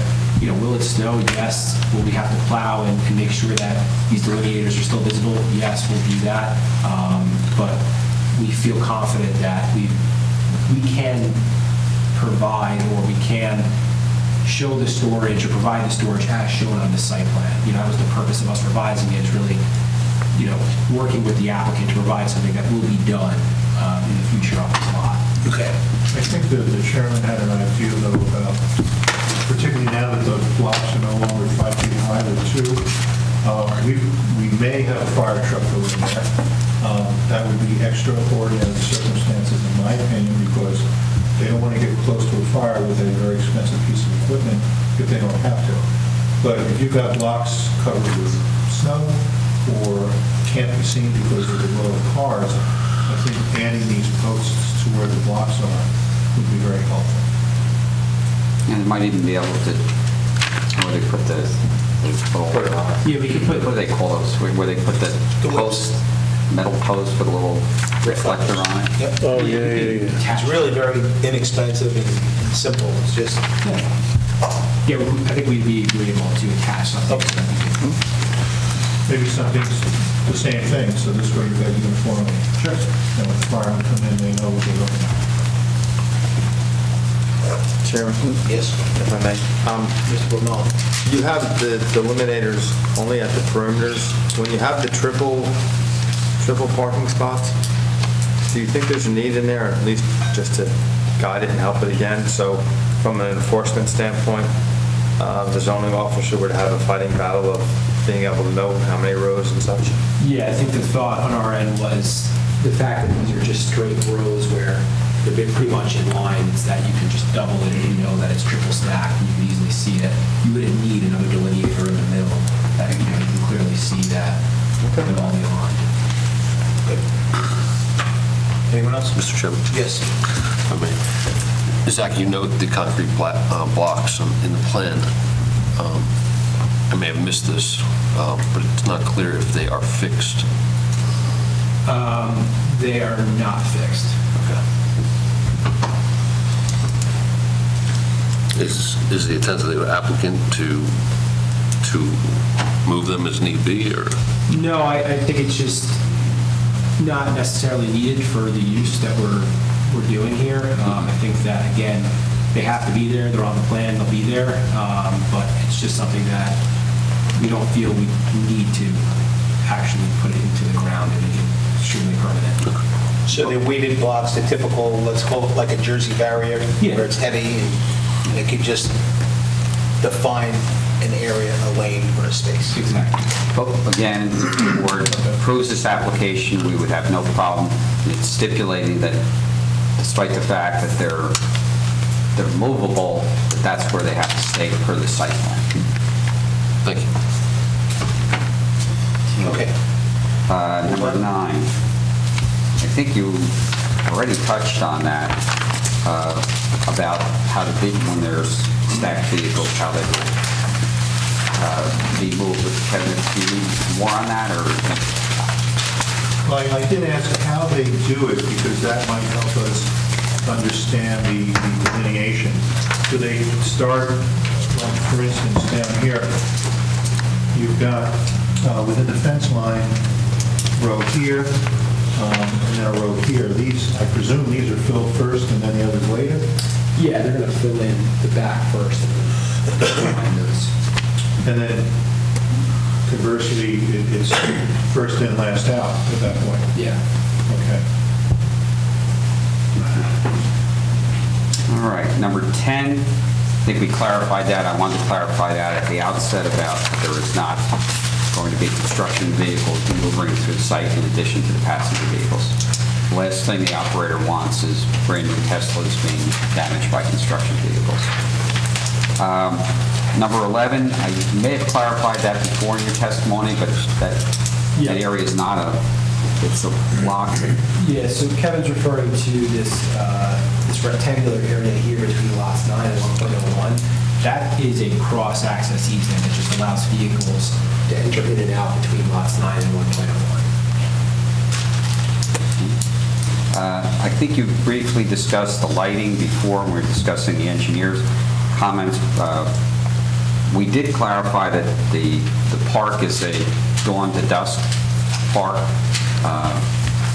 Will it snow? Yes. Will we have to plow and make sure that these delineators are still visible? Yes, we'll do that. But we feel confident that we can provide, or we can show the storage or provide the storage as shown on the site plan. That was the purpose of us revising it, is really, working with the applicant to provide something that will be done in the future on this lot. Okay. I think the chairman had an idea, though, about, particularly now that the blocks are no longer 5 feet high, they're 2, we may have a fire truck go in there. That would be extraordinary circumstances, in my opinion, because they don't want to get close to a fire with a very expensive piece of equipment if they don't have to. But if you've got blocks covered with snow or can't be seen because of the row of cars, I think adding these posts to where the blocks are would be very helpful. And it might even be able to, where they put the little, Yeah, we could put. what do they call those? Where they put the post, metal post with a little reflector on it? Yep. Oh, yeah. It's really very inexpensive and simple. It's just... Yeah, I think we'd be agreeable to attach something. Okay. Maybe something's the same thing, so this way you've got uniformity. Sure. And when the firemen come in, they know what they're looking at. Chairman? Yes. If I may. Mr. Bernal. You have the delineators only at the perimeters. When you have the triple parking spots, do you think there's a need in there, at least just to guide it and help it again? So from an enforcement standpoint, the zoning officer would have a fighting battle of being able to know how many rows and such? Yeah, I think the thought on our end was the fact that these are just straight rows where they're pretty much in line. It's that you can just double it and you know that it's triple stacked and you can easily see it. You wouldn't need another delineator in the middle. That you can clearly see that they're all aligned. Good. Anyone else? Mr. Chairman? Yes. Zach, you note the concrete blocks in the plan. I may have missed this, but it's not clear if they are fixed. They are not fixed. Okay. Is the intent of the applicant to move them as need be, or? No, I think it's just not necessarily needed for the use that we're doing here. I think that, again, they have to be there. They're on the plan. They'll be there. But it's just something that we don't feel we need to actually put it into the ground and make it extremely permanent. So the weighted blocks, the typical, let's call it like a Jersey barrier, Yeah. where it's heavy and it could just define an area, a lane, or a space. Exactly. But again, if the board approves this application, we would have no problem. It's stipulating that despite the fact that they're movable, that that's where they have to stay per the site plan. Thank you. Okay. Number 9. I think you already touched on that, about how to be, when there's stacked vehicles, how they be moved. Kevin, do you need more on that, or? Well, I did ask how they do it, because that might help us understand the delineation. Do they start, for instance, down here, you've got within the fence line, row here, and then a row here. These, I presume these are filled first and then the others later? Yeah, they're going to fill in the back first and then line those. And then conversely, it's first in, last out at that point? Yeah. Okay. All right, number 10, I think we clarified that. I wanted to clarify that at the outset about there is not going to be construction vehicles maneuvering through the site in addition to the passenger vehicles. The last thing the operator wants is brand new Teslas being damaged by construction vehicles. Number 11, I may have clarified that before in your testimony, but that area is not it's a block. Yeah, so Kevin's referring to this rectangular area here between lots 9 and 1.01. That is a cross-access easement that just allows vehicles to enter in and out between lots 9 and 1.01. I think you briefly discussed the lighting before when we were discussing the engineer's comments. We did clarify that the park is a dawn to dusk park,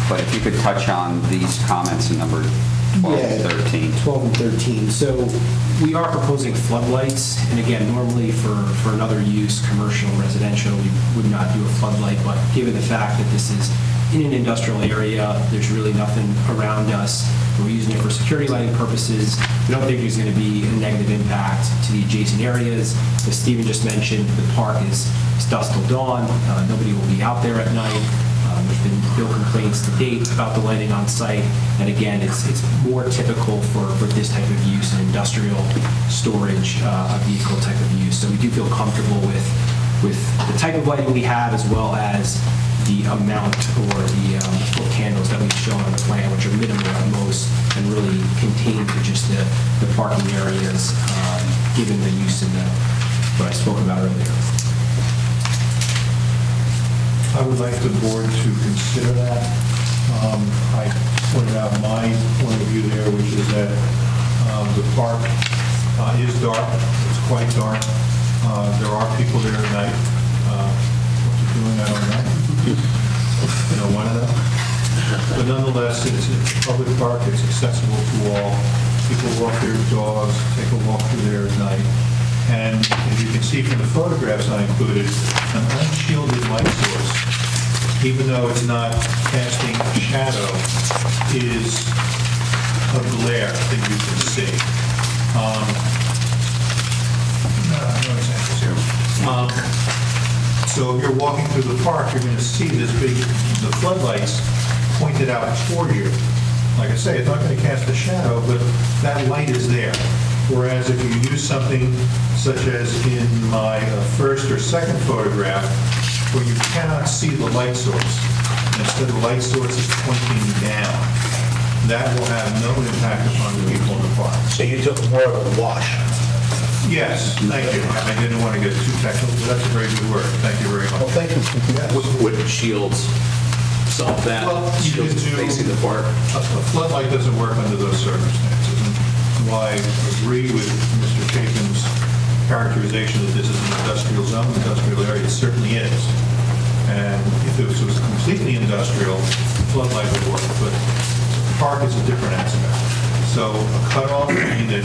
but if you could touch on these comments in number 12 and 13. 12 and 13. So we are proposing floodlights, and again, normally for another use, commercial, residential, we would not do a floodlight, but given the fact that this is in an industrial area, there's really nothing around us. We're using it for security lighting purposes. We don't think there's going to be a negative impact to the adjacent areas. As Stephen just mentioned, the park is dusk till dawn. Nobody will be out there at night. There's been no complaints to date about the lighting on site. And again, it's more typical for this type of use, an industrial storage vehicle type of use. So we do feel comfortable with the type of lighting we have, as well as the amount or the foot candles that we've shown on the plan, which are minimal at most and really contained to just the parking areas, given the use in what I spoke about earlier. I would like the board to consider that. I pointed out my point of view there, which is that the park is dark. It's quite dark. There are people there at night. What they're doing, I don't know. You know, one of them. But nonetheless, it's a public park. It's accessible to all. People walk their dogs, take a walk through there at night. And as you can see from the photographs I included, an unshielded light source, even though it's not casting a shadow, is a glare that you can see. No examples here. So if you're walking through the park, you're going to see the floodlights pointed out toward you. Like I say, it's not going to cast a shadow, but that light is there. Whereas if you use something such as in my first or second photograph, where you cannot see the light source, and instead the light source is pointing down, that will have no impact upon the people in the park. So you took more of a wash? Yes, thank you. I didn't want to get too technical, but that's a very good word. Thank you very much. Well, thank you. Yes. Would shields solve that? Well, you Shields can do- facing the park? A floodlight doesn't work under those circumstances. And while I agree with Mr. Chapin's characterization that this is an industrial zone, industrial area, it certainly is. And if it was completely industrial, floodlight would work, but the park is a different aspect. So a cutoff would mean that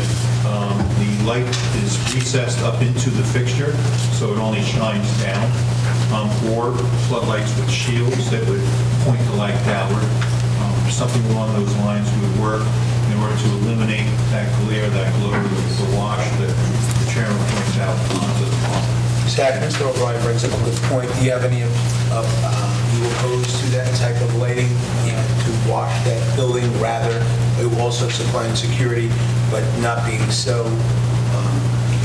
the light is recessed up into the fixture, so it only shines down, or floodlights with shields that would point the light downward. Something along those lines would work in order to eliminate that glare, that glow, the wash that the chairman points out onto the park. Zach, Mr. O'Brien brings up a good point. Do you have any you opposed to that type of lighting, to wash that building, rather also supplying security, but not being so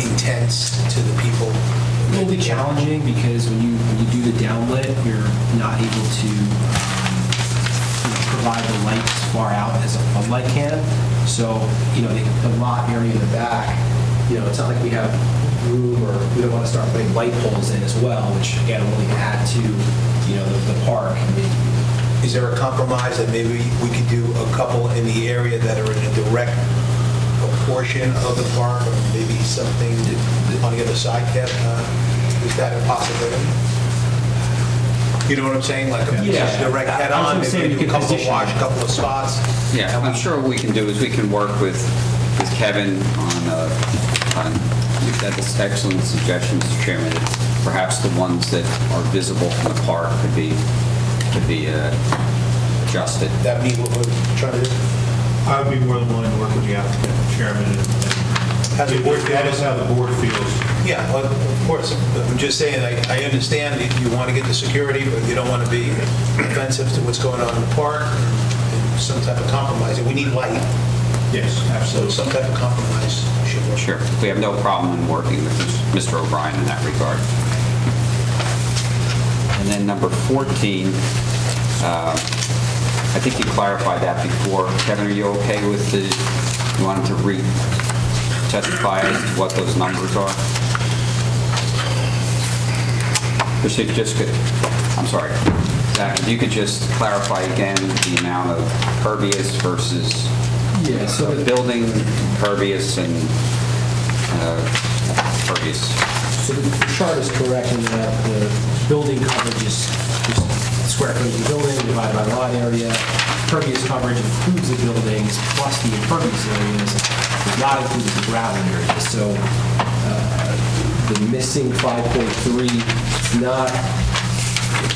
intense to the people? It will be challenging because when you do the downlit, you're not able to provide the light as far out as a floodlight can. So, the lot area in the back, it's not like we have room, or we don't want to start putting light poles in as well, which again will only add to, the park. Is there a compromise that maybe we could do a couple in the area that are in a direct portion of the park, or maybe something on the other side, Kev? Is that a possibility? You know what I'm saying? Like a direct head-on, maybe do a couple of wash, a couple of spots? Yeah, I'm sure what we can do is we can work with Kevin on that's an excellent suggestion, Mr. Chairman. Perhaps the ones that are visible from the park could be adjusted. That mean what we're trying to do? I would be more than willing to work with the applicant, chairman, and that is how the board feels. Yeah, well, of course. I'm just saying, I understand that you want to get the security, but you don't want to be offensive to what's going on in the park, and some type of compromise. And we need light. Yes, absolutely. So some type of compromise should work. Sure. We have no problem in working with Mr. O'Brien in that regard. And then number 14, I think you clarified that before. Kevin, are you okay with you wanted to testify as to what those numbers are? I'm sorry. Zach, if you could just clarify again the amount of pervious versus so the building pervious and pervious. So the chart is correct in that the building coverage is just square footage of the building divided by the lot area. Pervious coverage includes the buildings plus the impervious areas, does not include the gravel areas. So the missing 5.3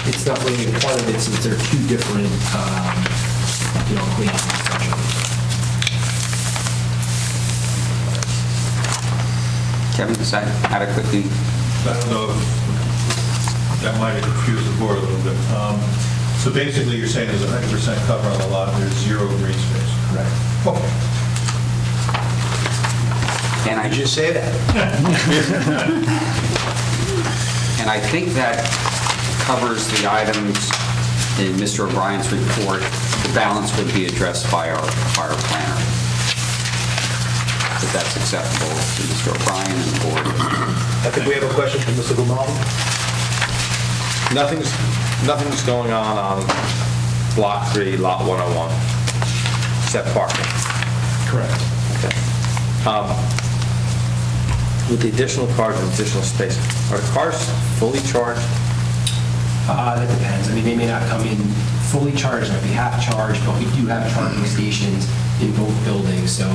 it's not really a part of it since they're two different cleanup sections. Kevin, is that adequately? I don't know if that might have confused the board a little bit. So basically, you're saying there's 100% cover on the lot, there's zero green space. Correct. Okay. And I just say that. And I think that covers the items in Mr. O'Brien's report. The balance would be addressed by our planner. If that's acceptable to Mr. O'Brien and the board. I think we have a question from Mr. Grimaldi. Nothing's going on Block 3, Lot 101, except parking. Correct. Okay. With the additional cars and additional space, are the cars fully charged? That depends. I mean, they may not come in fully charged, they might be half charged, but we do have charging stations in both buildings, so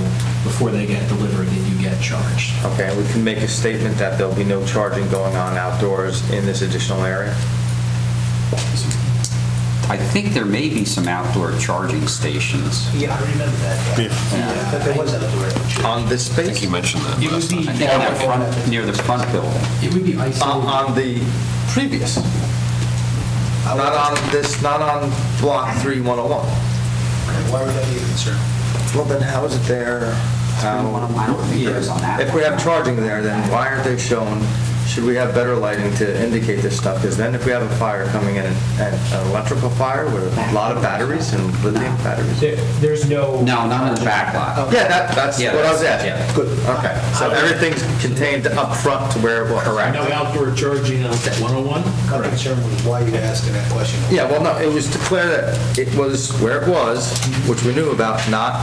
before they get delivered, they do get charged. Okay, we can make a statement that there'll be no charging going on outdoors in this additional area? I think there may be some outdoor charging stations. Yeah, I remember that. Yeah. But there was outdoor. On this space? I think you mentioned that. It would be near the front building. It would be isolated. On the previous? Not on Block 3, 101? Why would that be a concern? Well, then how is it there? I don't think there is on that. If we have charging there, then why aren't they shown? Should we have better lighting to indicate this stuff? Because then if we have a fire coming in, an electrical fire with a lot of batteries and lithium batteries? There's no... No, not in the back lot. Yeah, that's what I was asking. Yeah. Good, okay. So everything's contained up front to where it was? Correct. No outdoor charging on 101? My concern was why you're asking that question. Yeah, well, no, it was declared that it was where it was, which we knew about, not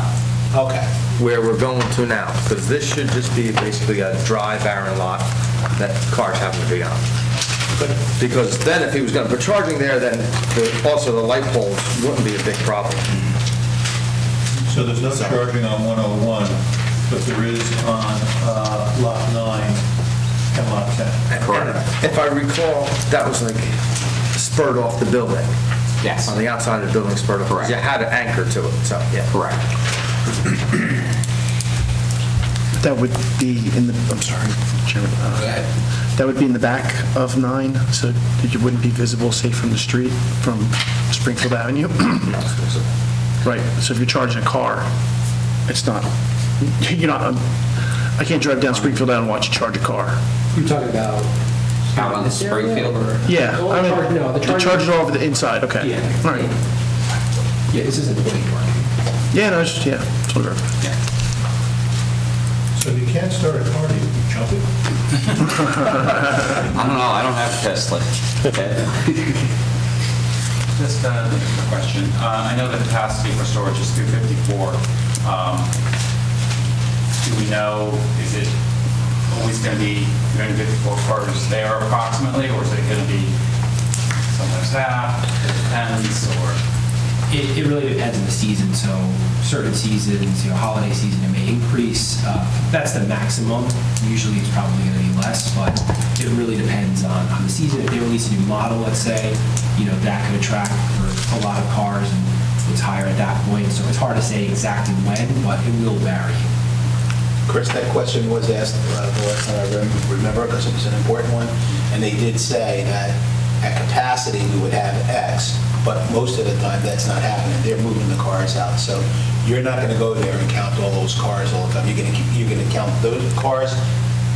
where we're going to now. Because this should just be basically a dry, barren lot that cars happen to be on. Because then if he was going to put charging there, then also the light poles wouldn't be a big problem. So there's no charging on 101, but there is on Lot 9 and Lot 10. Correct. If I recall, that was like spurred off the building. Yes. On the outside of the building spurred off. Correct. You had an anchor to it, so, yeah. Correct. That would be in the, I'm sorry, Chairman. That would be in the back of 9, so that you wouldn't be visible, say, from the street, from Springfield Avenue? Right, so if you're charging a car, it's not, you're not, I can't drive down Springfield Avenue and watch you charge a car. You're talking about... Out on Springfield? Yeah, I mean, no, the charges are over the inside, okay. Yeah. All right. Yeah, this isn't the parking. Yeah, no, it's just, yeah, it's whatever. Yeah. So if you can't start a car, do you jump it? I don't know, I don't have a Tesla. Just a question. I know the capacity for storage is 254. Do we know, is it always going to be 354 cars there approximately, or is it going to be sometimes half? It depends, or? It really depends on the season. So certain seasons, holiday season, it may increase. That's the maximum. Usually it's probably going to be less, but it really depends on the season. If they release a new model, let's say, that could attract for a lot of cars and it's higher at that point. So it's hard to say exactly when, but it will vary. Chris, that question was asked the last time I remember, because it was an important one, and they did say that at capacity we would have X, but most of the time that's not happening. They're moving the cars out, so you're not going to go there and count all those cars all the time. You're going to count those cars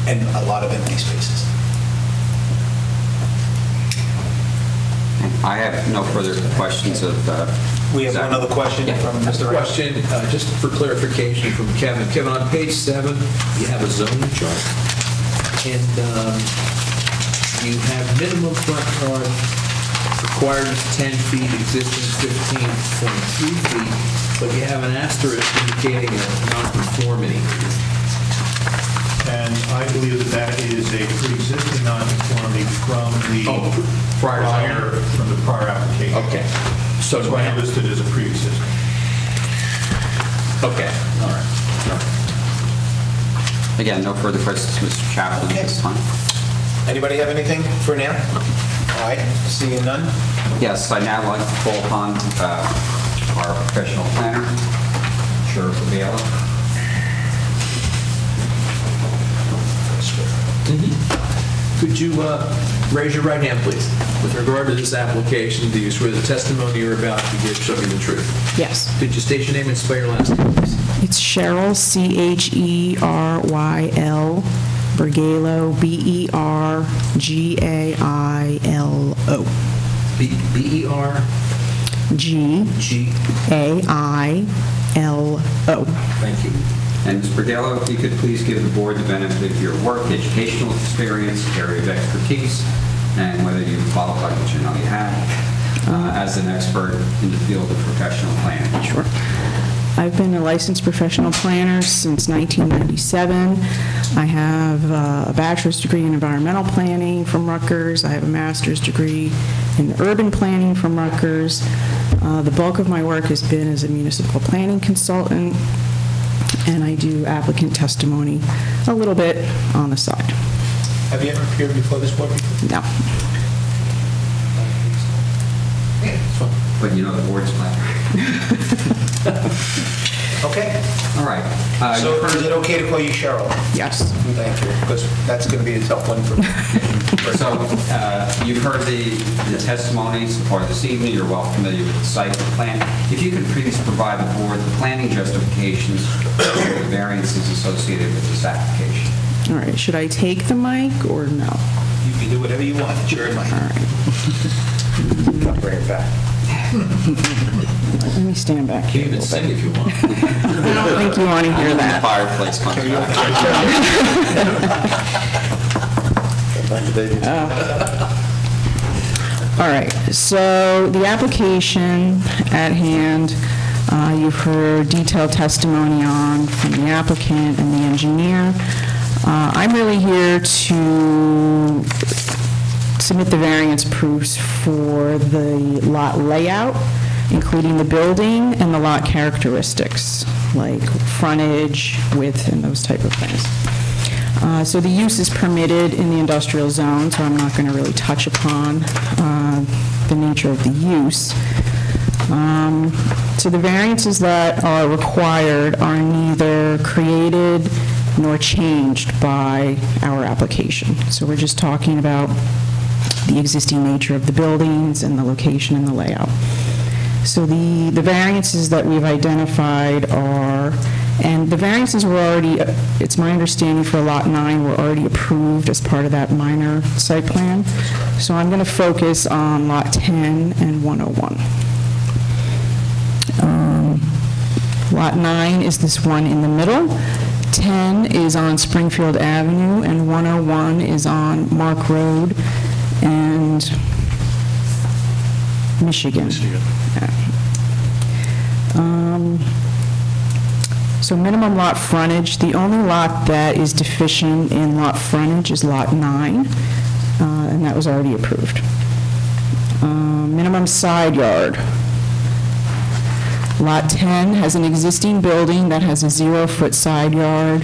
and a lot of empty spaces. I have no further questions of... We have one other question from Mr. Rice. Question, just for clarification from Kevin. Kevin, on page 7, you have a zoning chart, and you have minimum front yard required is 10 feet, existing 15.3 feet, but you have an asterisk indicating a nonconformity. And I believe that is a pre-existing nonconformity from the prior application. Okay. So it's why listed as a pre-existing. Okay. All right. Again, no further questions, Mr. Chaplain, at this time. Anybody have anything for now? All right, seeing none. Yes, I'd now like to call upon our professional planner, Sheriff Avila. Could you raise your right hand, please? With regard to this application, do you swear the testimony you're about to give shall be the truth? Yes. Could you state your name and spell your last name, please? It's Cheryl, Cheryl, Bergailo, Bergailo. Gailo. Thank you. And Ms. Bergailo, if you could please give the board the benefit of your work, educational experience, area of expertise, and whether you qualify, which I know you have, as an expert in the field of professional planning. Sure. I've been a licensed professional planner since 1997. I have a bachelor's degree in environmental planning from Rutgers. I have a master's degree in urban planning from Rutgers. The bulk of my work has been as a municipal planning consultant, and I do applicant testimony a little bit on the side. Have you ever appeared before this board before? No. Yeah, it's fun. But you know the board's planner. Okay. All right. So is it okay to call you Cheryl? Yes. Thank you, because that's going to be a tough one for me. So you've heard the testimonies so far this evening. You're well familiar with the site plan. If you could please provide the board the planning justifications for the variances associated with this application. All right. Should I take the mic or no? You can do whatever you want. It's your mic. All right. I'll bring it back. Let me stand back here. You can even sing if you want. I don't think you want to hear that. Fireplace comes All right, so the application at hand, you've heard detailed testimony on from the applicant and the engineer. I'm really here to submit the variance proofs for the lot layout, including the building and the lot characteristics, like frontage, width, and those type of things. So the use is permitted in the industrial zone, so I'm not going to really touch upon the nature of the use. So the variances that are required are neither created nor changed by our application. So we're just talking about the existing nature of the buildings and the location and the layout. So the variances that we've identified are, and the variances were already, it's my understanding for Lot 9, were already approved as part of that minor site plan. So I'm going to focus on Lot 10 and 101. Lot 9 is this one in the middle. 10 is on Springfield Avenue, and 101 is on Mark Road and Michigan. Yeah. So minimum lot frontage, the only lot that is deficient in lot frontage is Lot 9, and that was already approved. Minimum side yard. Lot 10 has an existing building that has a 0-foot side yard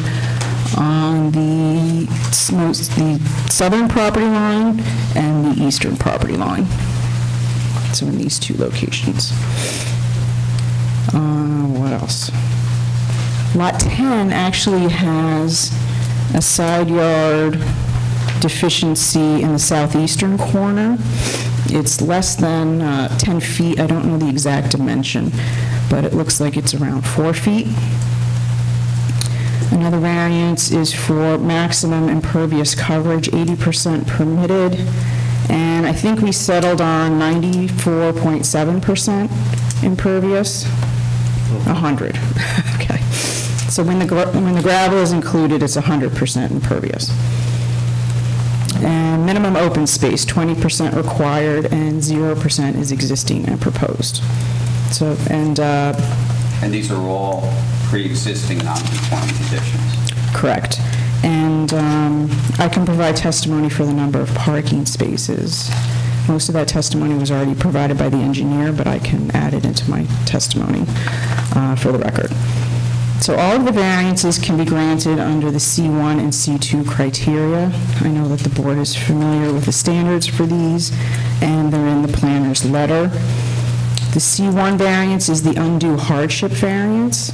on the southern property line and the eastern property line. So in these two locations. What else? Lot 10 actually has a side yard deficiency in the southeastern corner. It's less than 10 feet. I don't know the exact dimension, but it looks like it's around 4 feet. Another variance is for maximum impervious coverage, 80% permitted, and I think we settled on 94.7% impervious. 100. Okay. So when the gravel is included, it's 100% impervious. And minimum open space, 20% required, and 0% is existing and proposed. So, and these are all pre-existing non-conforming conditions? Correct. And I can provide testimony for the number of parking spaces. Most of that testimony was already provided by the engineer, but I can add it into my testimony for the record. So all of the variances can be granted under the C1 and C2 criteria. I know that the board is familiar with the standards for these, and they're in the planner's letter. The C1 variance is the undue hardship variance,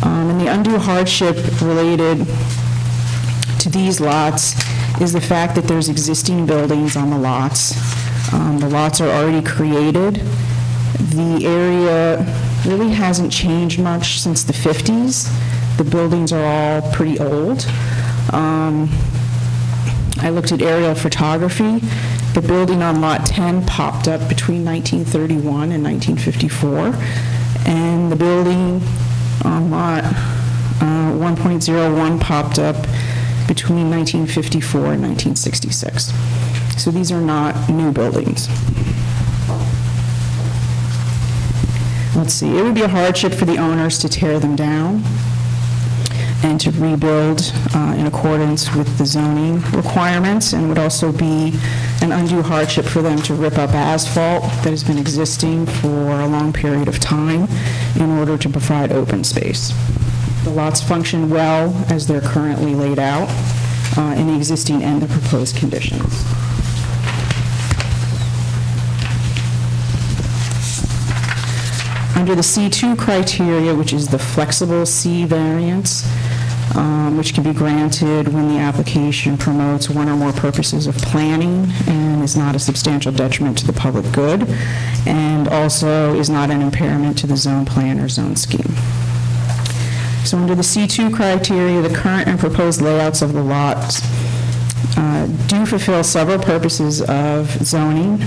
and the undue hardship related to these lots is the fact that there's existing buildings on the lots. The lots are already created. The area really hasn't changed much since the 50s. The buildings are all pretty old. I looked at aerial photography. The building on Lot 10 popped up between 1931 and 1954, and the building on Lot 1.01 popped up between 1954 and 1966. So these are not new buildings. Let's see, it would be a hardship for the owners to tear them down and to rebuild in accordance with the zoning requirements, and would also be an undue hardship for them to rip up asphalt that has been existing for a long period of time in order to provide open space. The lots function well as they're currently laid out in the existing and the proposed conditions. Under the C2 criteria, which is the flexible C variance, which can be granted when the application promotes one or more purposes of planning and is not a substantial detriment to the public good, and also is not an impairment to the zone plan or zone scheme. So under the C2 criteria, the current and proposed layouts of the lots do fulfill several purposes of zoning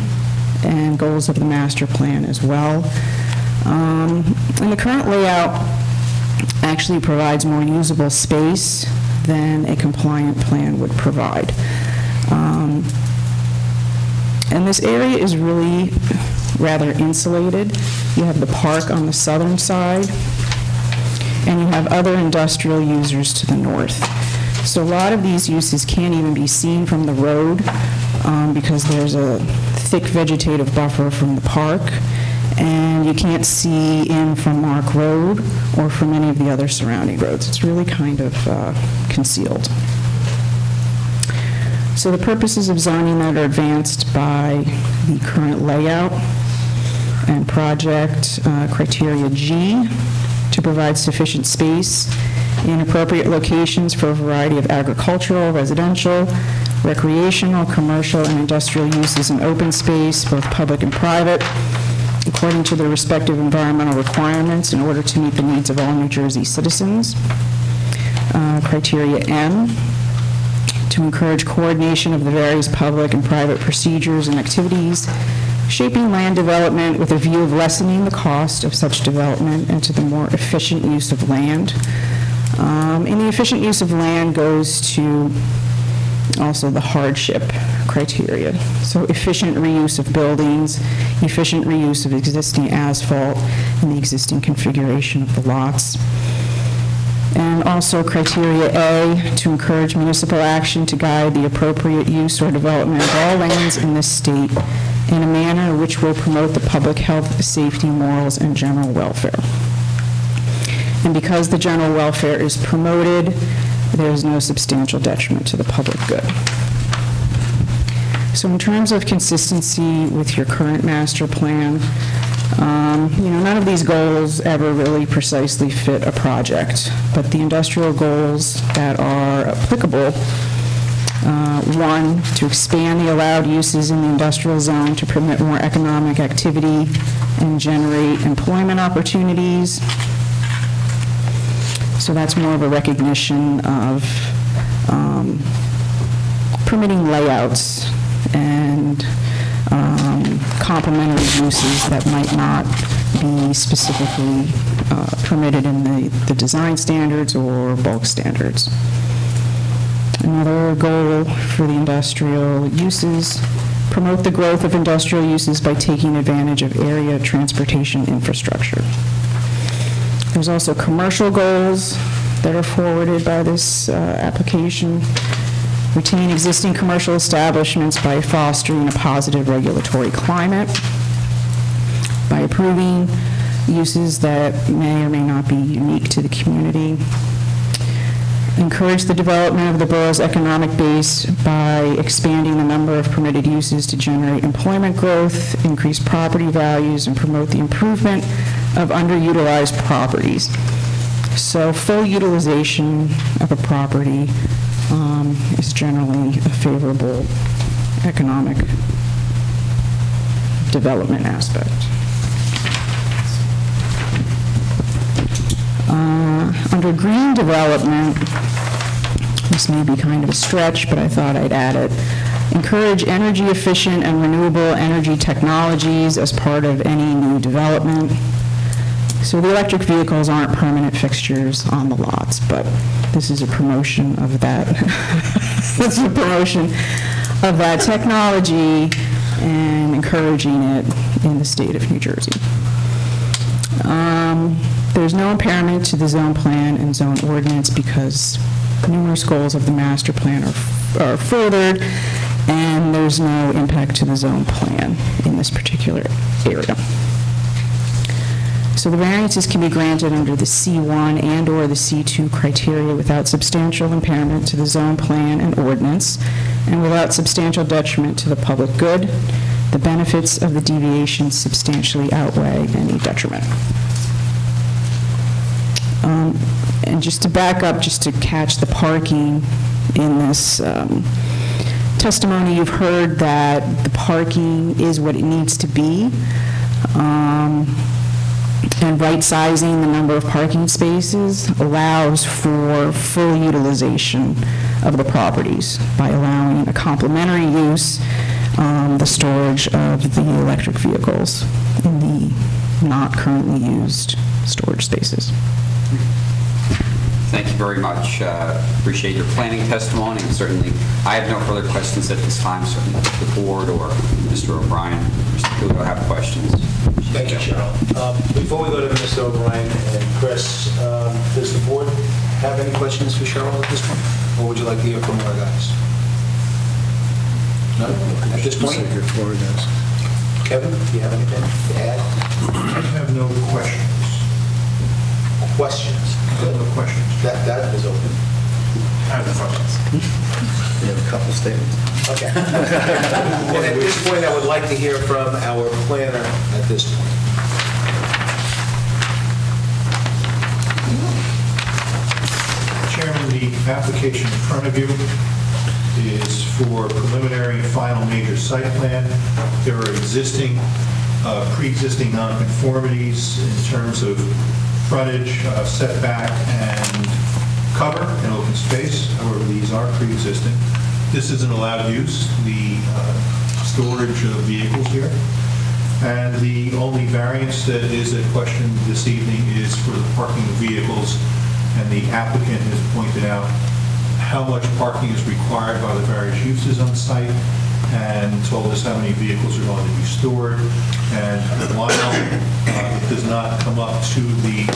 and goals of the master plan as well. And the current layout actually provides more usable space than a compliant plan would provide. And this area is really rather insulated. You have the park on the southern side, and you have other industrial users to the north. So a lot of these uses can't even be seen from the road because there's a thick vegetative buffer from the park, and you can't see in from Mark Road or from any of the other surrounding roads. It's really kind of concealed. So the purposes of zoning that are advanced by the current layout and project criteria G, to provide sufficient space in appropriate locations for a variety of agricultural, residential, recreational, commercial, and industrial uses in open space, both public and private, according to their respective environmental requirements in order to meet the needs of all New Jersey citizens. Criteria M, to encourage coordination of the various public and private procedures and activities, shaping land development with a view of lessening the cost of such development and to the more efficient use of land. And the efficient use of land goes to also the hardship criteria. So efficient reuse of buildings, efficient reuse of existing asphalt, and the existing configuration of the lots. And also criteria A, to encourage municipal action to guide the appropriate use or development of all lands in this state in a manner which will promote the public health, safety, morals, and general welfare. And because the general welfare is promoted, there is no substantial detriment to the public good. So in terms of consistency with your current master plan, none of these goals ever really precisely fit a project, but the industrial goals that are applicable, one, to expand the allowed uses in the industrial zone to permit more economic activity and generate employment opportunities. So that's more of a recognition of permitting layouts and complementary uses that might not be specifically permitted in the design standards or bulk standards. Another goal for the industrial uses, promote the growth of industrial uses by taking advantage of area transportation infrastructure. There's also commercial goals that are forwarded by this application. Retain existing commercial establishments by fostering a positive regulatory climate, by approving uses that may or may not be unique to the community. Encourage the development of the borough's economic base by expanding the number of permitted uses to generate employment growth, increase property values, and promote the improvement of underutilized properties. So full utilization of a property is generally a favorable economic development aspect. Under green development, this may be kind of a stretch, but I thought I'd add it. Encourage energy efficient and renewable energy technologies as part of any new development. So the electric vehicles aren't permanent fixtures on the lots, but this is a promotion of that. This is a promotion of that technology and encouraging it in the state of New Jersey. There's no impairment to the zone plan and zone ordinance because numerous goals of the master plan are furthered, and there's no impact to the zone plan in this particular area. So the variances can be granted under the C1 and/or the C2 criteria without substantial impairment to the zone plan and ordinance, and without substantial detriment to the public good. The benefits of the deviation substantially outweigh any detriment. And just to back up, just to catch the parking in this testimony, you've heard that the parking is what it needs to be. And right-sizing the number of parking spaces allows for full utilization of the properties by allowing a complementary use, the storage of the electric vehicles in the not currently used storage spaces. Thank you very much. Appreciate your planning testimony, and certainly I have no further questions at this time. Certainly the board or Mr. O'Brien, Mr. Kudo have questions. Thank you, Cheryl. Before we go to Mr. O'Brien and Chris, does the board have any questions for Cheryl at this point? Or would you like to hear from our guys? None? At this point? Kevin, do you have anything to add? I have no questions. Questions? I have no questions. That is open. I have no questions. We have a couple statements. Okay. And at this point, I would like to hear from our planner at this point. Chairman, the application in front of you is for preliminary and final major site plan. There are pre-existing nonconformities in terms of frontage, setback, and cover and open space. However, these are pre-existing. This is an allowed use, the storage of vehicles here. And the only variance that is at question this evening is for the parking of vehicles. And the applicant has pointed out how much parking is required by the various uses on site and told us how many vehicles are going to be stored. And while it does not come up to the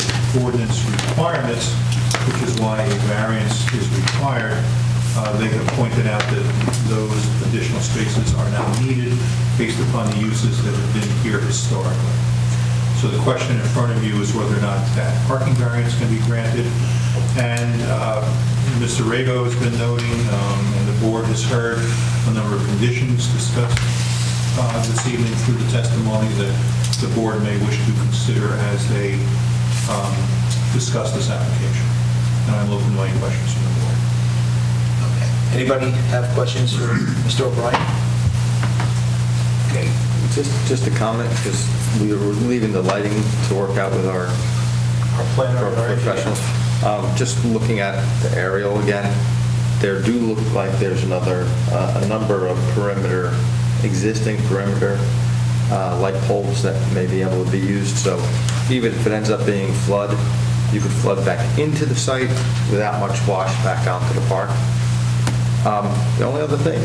ordinance requirements, which is why a variance is required. They have pointed out that those additional spaces are now needed based upon the uses that have been here historically. So the question in front of you is whether or not that parking variance can be granted. And Mr. Rago has been noting, and the board has heard a number of conditions discussed this evening through the testimony that the board may wish to consider as they discuss this application. And I'm open to any questions from the board. Okay. Anybody have questions for Mr. O'Brien? Okay. Just a comment, because we were leaving the lighting to work out with our planner, our professionals. Just looking at the aerial again, there do look like there's a number of existing perimeter light poles that may be able to be used. So even if it ends up being flood, you could flood back into the site without much wash back onto the park. The only other thing,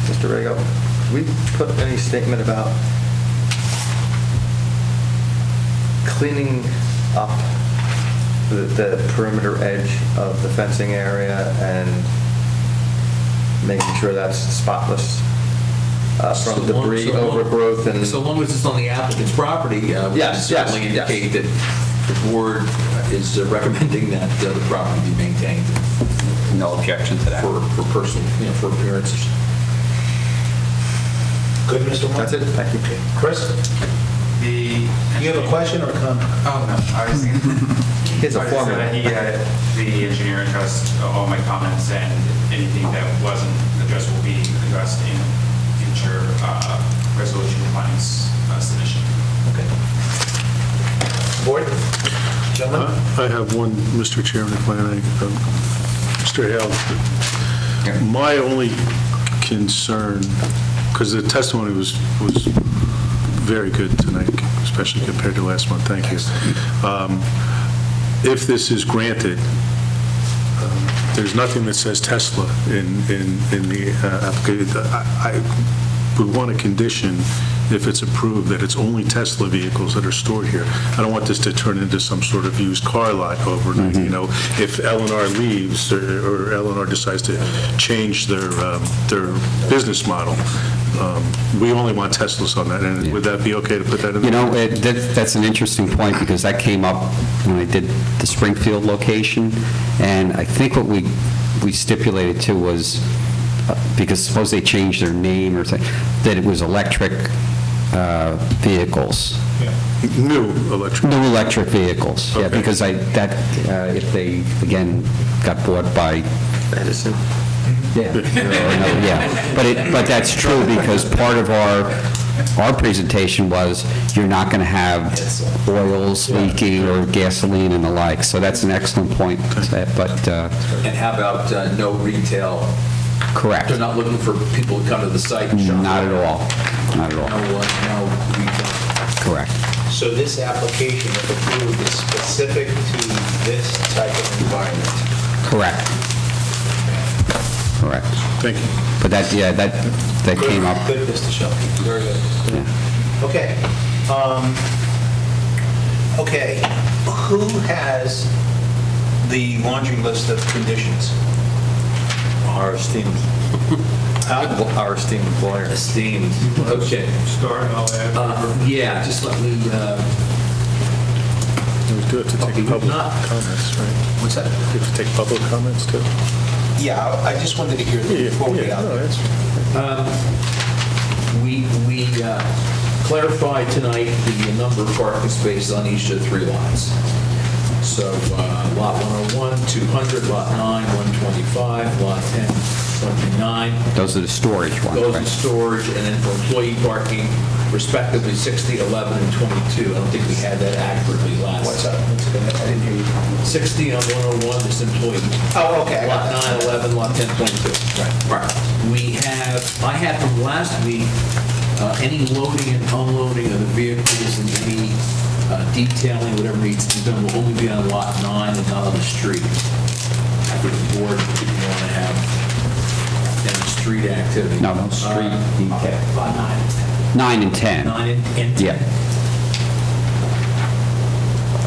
Mr. Rago, did we put any statement about cleaning up the perimeter edge of the fencing area and making sure that's spotless from debris, overgrowth, and... So long as it's on the applicant's property, we can certainly indicate that the board is recommending that the property be maintained. No objection to that. For personal, for appearances. Good, Mr. Moore? That's it. Thank you. Chris? You have a question or a comment? Oh, no, I was Here's a formula. The engineer addressed all my comments, and anything that wasn't addressed will be addressed in future resolution compliance submission. Okay. Board? Gentlemen? I have one, Mr. Chairman, if I may. Mr. Hale, my only concern, because the testimony was very good tonight, especially compared to last month. Thank you. If this is granted, there's nothing that says Tesla in the application. I would want a condition, if it's approved, that it's only Tesla vehicles that are stored here. I don't want this to turn into some sort of used car lot overnight. You know, if L&R leaves or L&R decides to change their business model, we only want Teslas on that. And would that be okay to put that in? You know, that's an interesting point, because that came up when I did the Springfield location, and I think what we stipulated too was, because suppose they changed their name or something, that it was electric vehicles. New electric vehicles. Okay. Yeah, because if they again got bought by Edison. Yeah, but that's true, because part of our presentation was you're not going to have oils leaking or gasoline and the like. So that's an excellent point. But and how about no retail? Correct. They're not looking for people to come to the site and shop. Not at all. Not at all. No retail. Correct. So this application, if approved, is specific to this type of environment? Correct. Correct. Thank you. But that came up. Good, Mr. Shelby. Very good. Yeah. Okay. Okay. Who has the laundry list of conditions? Our esteemed employer. Esteemed. Okay. Start, and I'll add. Yeah, just let me... We do have to take public comments, right? What's that? We have to take public comments, too? Yeah, I just wanted to hear them before we get out there. We clarified tonight the number of parking spaces on each of the three lots. So lot 101, 200, lot 9, 125, lot 10, 29. Those are the storage ones. Those are storage, and then for employee parking, respectively 60, 11, and 22. I don't think we had that accurately last. What's up? I didn't hear you. 60 on 101 is employee. Oh, okay. Lot 9, 11, lot 10, 22. Right. I had from last week, any loading and unloading of the vehicles and any detailing, whatever needs to be done, will only be on lot 9 and not on the street. I think the board didn't want to have any street activity. No street detail. Lot 9 and 10. 9 and 10. Yeah.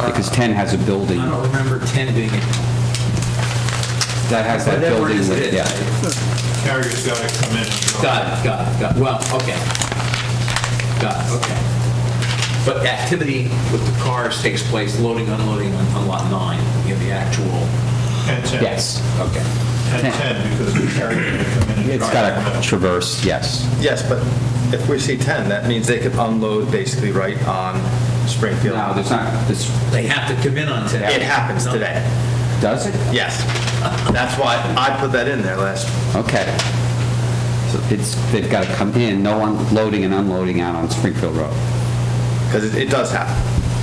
Because 10 has a building. I don't remember 10 being That has that Whatever building it is, with, it is. yeah. Carrier's got to come in and drop. Got it. Well, okay. Got it, okay. But activity with the cars takes place, loading, unloading on lot 9, the actual... And 10. Yes. Okay. And 10, because the carrier's going to come in and It's drop. got to traverse, yes. Yes, but if we see 10, that means they could unload basically right on Springfield. No, there's not, They have to come in on 10. It happens today. does it? Yes. That's why I put that in there last. Okay. So they've got to come in, no one loading and unloading out on Springfield Road. Because it does happen.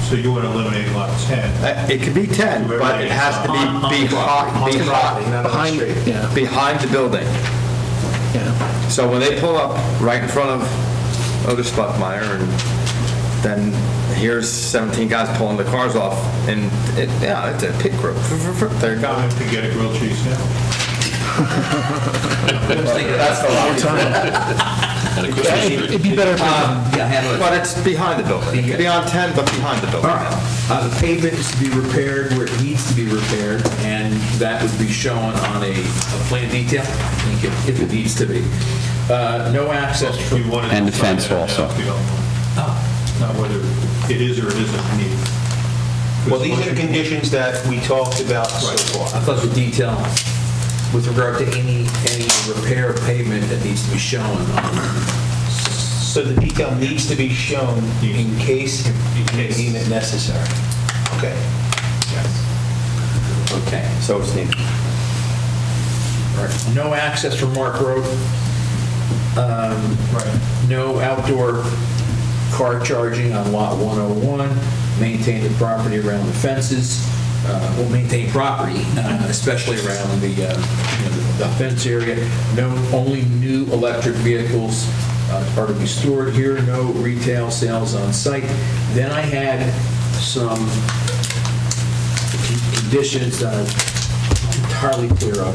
So you want to eliminate lot 10. It could be 10, but it has to be behind the building. Yeah. So when they pull up right in front of Otis Buckmeyer, and then here's 17 guys pulling the cars off, and it's a pit crew. They're I'm gone. going to get a grilled cheese now. That's the lot. It'd be better if But it's behind the building. It could be on 10, but behind the building. All right. The pavement is to be repaired where it needs to be repaired, and that would be shown on a plan detail, I think, if it needs to be. No access for... You wanted And to the fence sign that also. now, if you don't want. Not whether it is or it isn't needed. Well, these are the conditions that we talked about so far. I thought the detail with regard to any repair of pavement that needs to be shown. So the detail needs to be shown in case you deem it necessary. Okay. Okay. So it's needed. All right. No access from Mark Road. Right. No outdoor car charging on lot 101. Maintain the property around the fences. Will maintain property, especially around the fence area. No, only new electric vehicles are to be stored here. No retail sales on site. Then I had some conditions that I'm entirely clear of.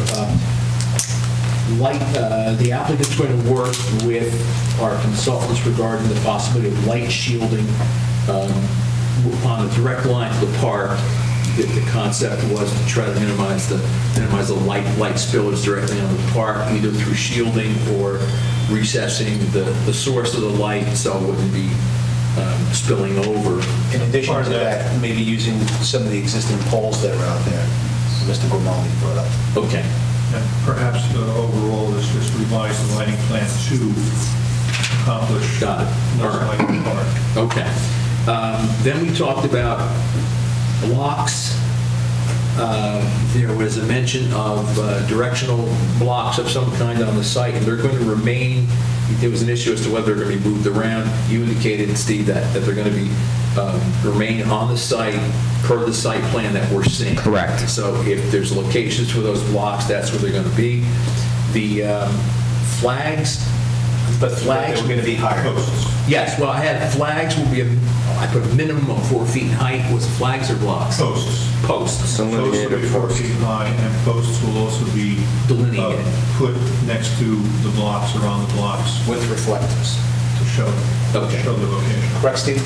The applicant's going to work with our consultants regarding the possibility of light shielding on the direct line to the park. The concept was to try to minimize the light spillage directly onto the park, either through shielding or recessing the source of the light so it wouldn't be spilling over. In addition to that, maybe using some of the existing poles that are out there, Mr. Grimaldi brought up. Okay. And perhaps overall, let's just revise the lighting plan to accomplish Got it. less All right. lighting park. Okay. Then we talked about blocks. There was a mention of directional blocks of some kind on the site, and they're going to remain. There was an issue as to whether they're going to be moved around. You indicated, Steve, that they're going to be remain on the site per the site plan that we're seeing. Correct. So if there's locations for those blocks, that's where they're going to be. The flags. But flags are going to be higher. Yes, well, I had flags will be, I put a minimum of 4 feet in height. Was flags or blocks? Posts. Posts. Posts will be 4 feet high, and posts will also be delineated, put next to the blocks, around the blocks. With reflectors. To show the location. Correct, Steve?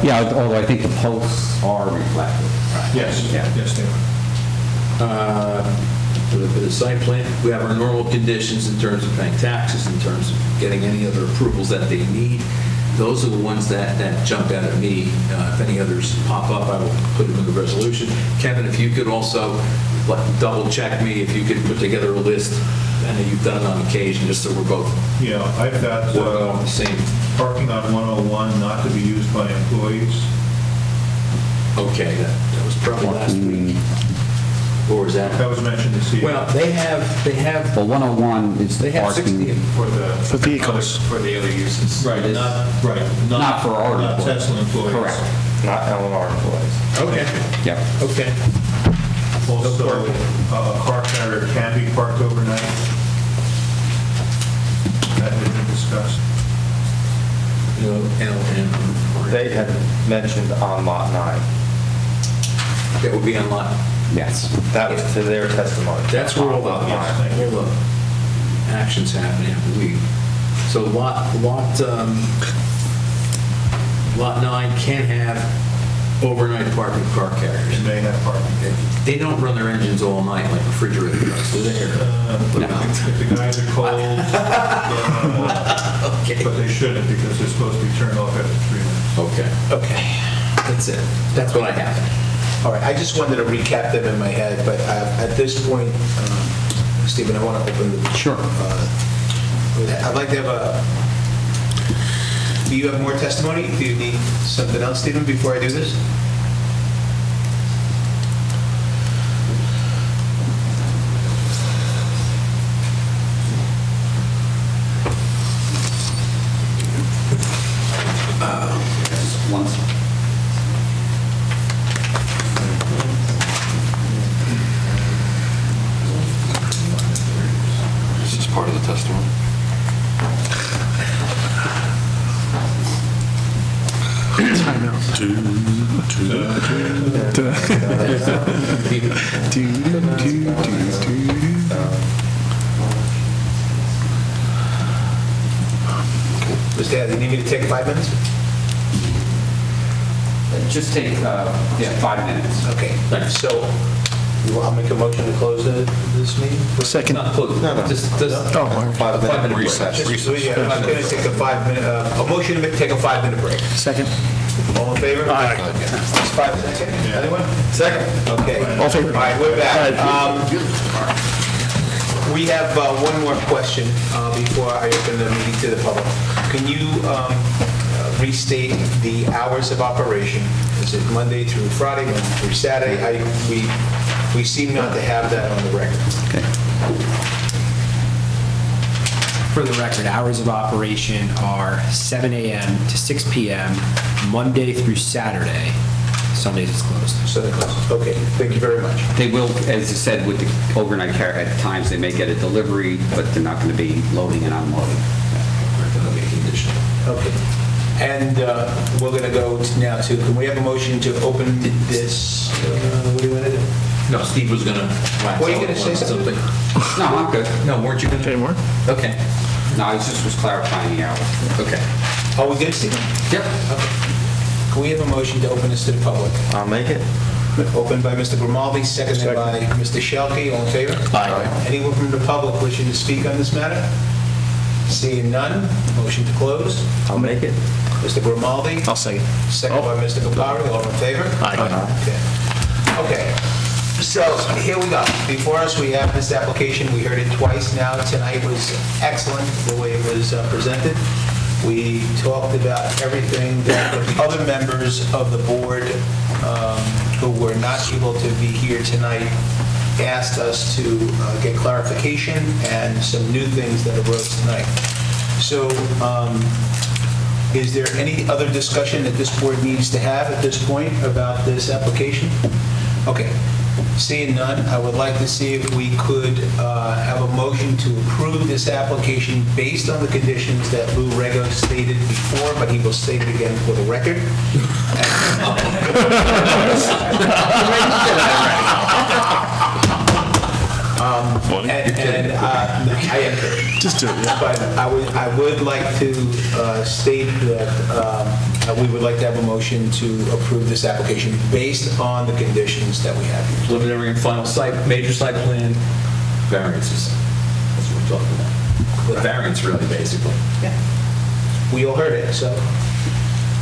Yeah, although I think the posts are reflective. Yes, yes, they are. For the site plan, we have our normal conditions in terms of paying taxes, in terms of getting any other approvals that they need. Those are the ones that jump out at me. If any others pop up, I will put them in the resolution. Kevin, if you could also double check me, if you could put together a list. I know you've done it on occasion, just so we're both. Yeah, I've got the same. Parking on 101 not to be used by employees. Okay, that was probably last week. Or is that? That was mentioned this evening. Well, they have. Well, 101 is the They have 60 parking. For vehicles. For the other uses. Right, Not for our Not employees. Tesla employees. Correct. Not L&R employees. Okay. Yeah. Okay. Also, a car carrier can be parked overnight. That had been discussed. No L&R. They had mentioned on lot 9. That would be on lot. Yes. That was to their testimony. That's where all the actions happen, I believe. So lot 9 can have Overnight parking car carriers. They may have parking. They don't run their engines all night like refrigerator trucks, do they? If the guys are cold, but they shouldn't because they're supposed to be turned off after 3 minutes. Okay. That's it. That's what I have. All right, I just wanted to recap them in my head, but at this point, Stephen, I want to open the... Sure. I'd like to have do you have more testimony? Do you need something else, Stephen, before I do this? This is part of the testimony. Mr. Dad, you need me to take 5 minutes? Just take, 5 minutes. Okay, so I'll make a motion to close this meeting? Second. No. Just 5-minute recess. I'm going to take a 5-minute, a motion to take a 5-minute break. Second. All in favor? Aye. It's 5 minutes. Anyone? Second. Okay. All in favor? All right, we're back. We have one more question before I open the meeting to the public. Can you restate the hours of operation? Is it Monday through Friday, Monday through Saturday? We seem not to have that on the record. Okay. For the record, hours of operation are 7 a.m. to 6 p.m., Monday through Saturday. Sundays it's closed. Sunday closed. Okay, thank you very much. They will, as I said, with the overnight care, at times they may get a delivery, but they're not going to be loading and unloading. Okay. And we're going to go now to, can we have a motion to open this? What do you want to do? No, Steve was going to wax Were you out going to say on something? No, I'm good. No, weren't you going to? Any more? Okay. No, I just was clarifying the hours. Okay. Are we good, Stephen? Yep. Okay. Can we have a motion to open this to the public? I'll make it. Opened by Mr. Grimaldi, seconded by Mr. Shelkey. All in favor? Aye. Anyone from the public wishing to speak on this matter? Seeing none, motion to close. I'll make it. Mr. Grimaldi, I'll second. seconded by Mr. Capari. All in favor? Aye. Okay. So here we go. Before us, we have this application. We heard it twice now. Tonight was excellent, the way it was presented. We talked about everything that the other members of the board who were not able to be here tonight asked us to get clarification and some new things that arose tonight. So is there any other discussion that this board needs to have at this point about this application? Okay. Seeing none, I would like to see if we could have a motion to approve this application based on the conditions that Lou Rego stated before, but he will state it again for the record. I am kidding. Just do it, yeah. But I would like to state that we would like to have a motion to approve this application based on the conditions that we have here. Preliminary and final site, major site plan, variances. That's what we're talking about. The variance, really, basically. Yeah. We all heard it, so.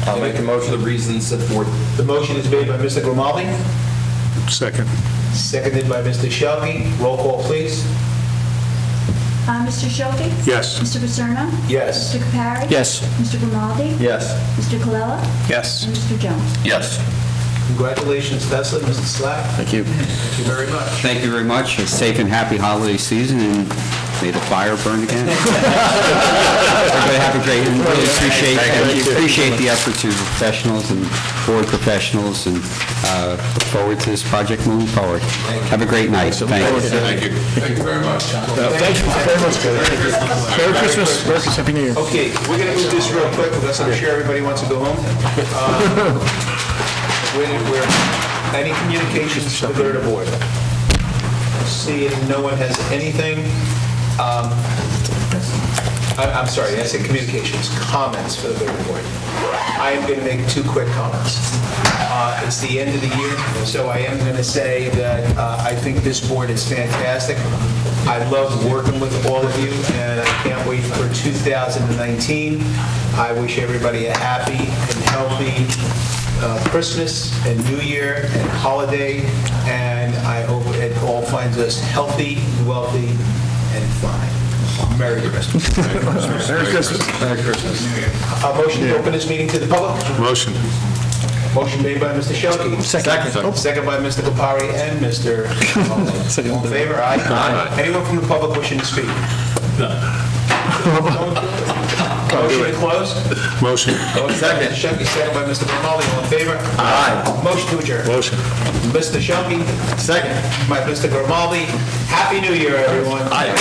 I'll make a motion of reasons set forth. The motion is made by Mr. Grimaldi, Second. seconded by Mr. Shelkey. Roll call, please. Mr. Shelby? Yes. Mr. Paserno? Yes. Mr. Capari? Yes. Mr. Grimaldi? Yes. Mr. Colella? Yes. And Mr. Jones? Yes. Congratulations, Tesla, Mr. Slack. Thank you. Thank you very much. Thank you very much. A safe and happy holiday season, and may the fire burn again. Everybody have a great, and really appreciate the efforts of professionals and board professionals, and look forward to this project moving forward. Have a great night. Thank you. Thank you. Thank you very much. Thank you very much. Merry Christmas. Merry Christmas. Happy New Year. Okay, we're going to move this real quick because I'm sure everybody wants to go home. Any communications to the good of the board? Seeing no one has anything, I'm sorry, I said communications, comments for the good of the board. I am going to make 2 quick comments. It's the end of the year, so I am going to say that I think this board is fantastic. I love working with all of you, and I can't wait for 2019. I wish everybody a happy and healthy Christmas and New Year and holiday, and I hope it all finds us healthy, wealthy, and fine. Merry Christmas. Merry Christmas. Merry Christmas. A motion to open this meeting to the public? Motion. Motion made by Mr. Shelkey. Second by Mr. Kopari and Mr. All in favor? Aye. Anyone from the public wishing to speak? Motion to close? Motion. Second. Shelkey, second by Mr. Grimaldi. All in favor? Aye. Motion to adjourn. Motion. Mr. Shelkey. Second by Mr. Grimaldi. Happy New Year, everyone. Aye.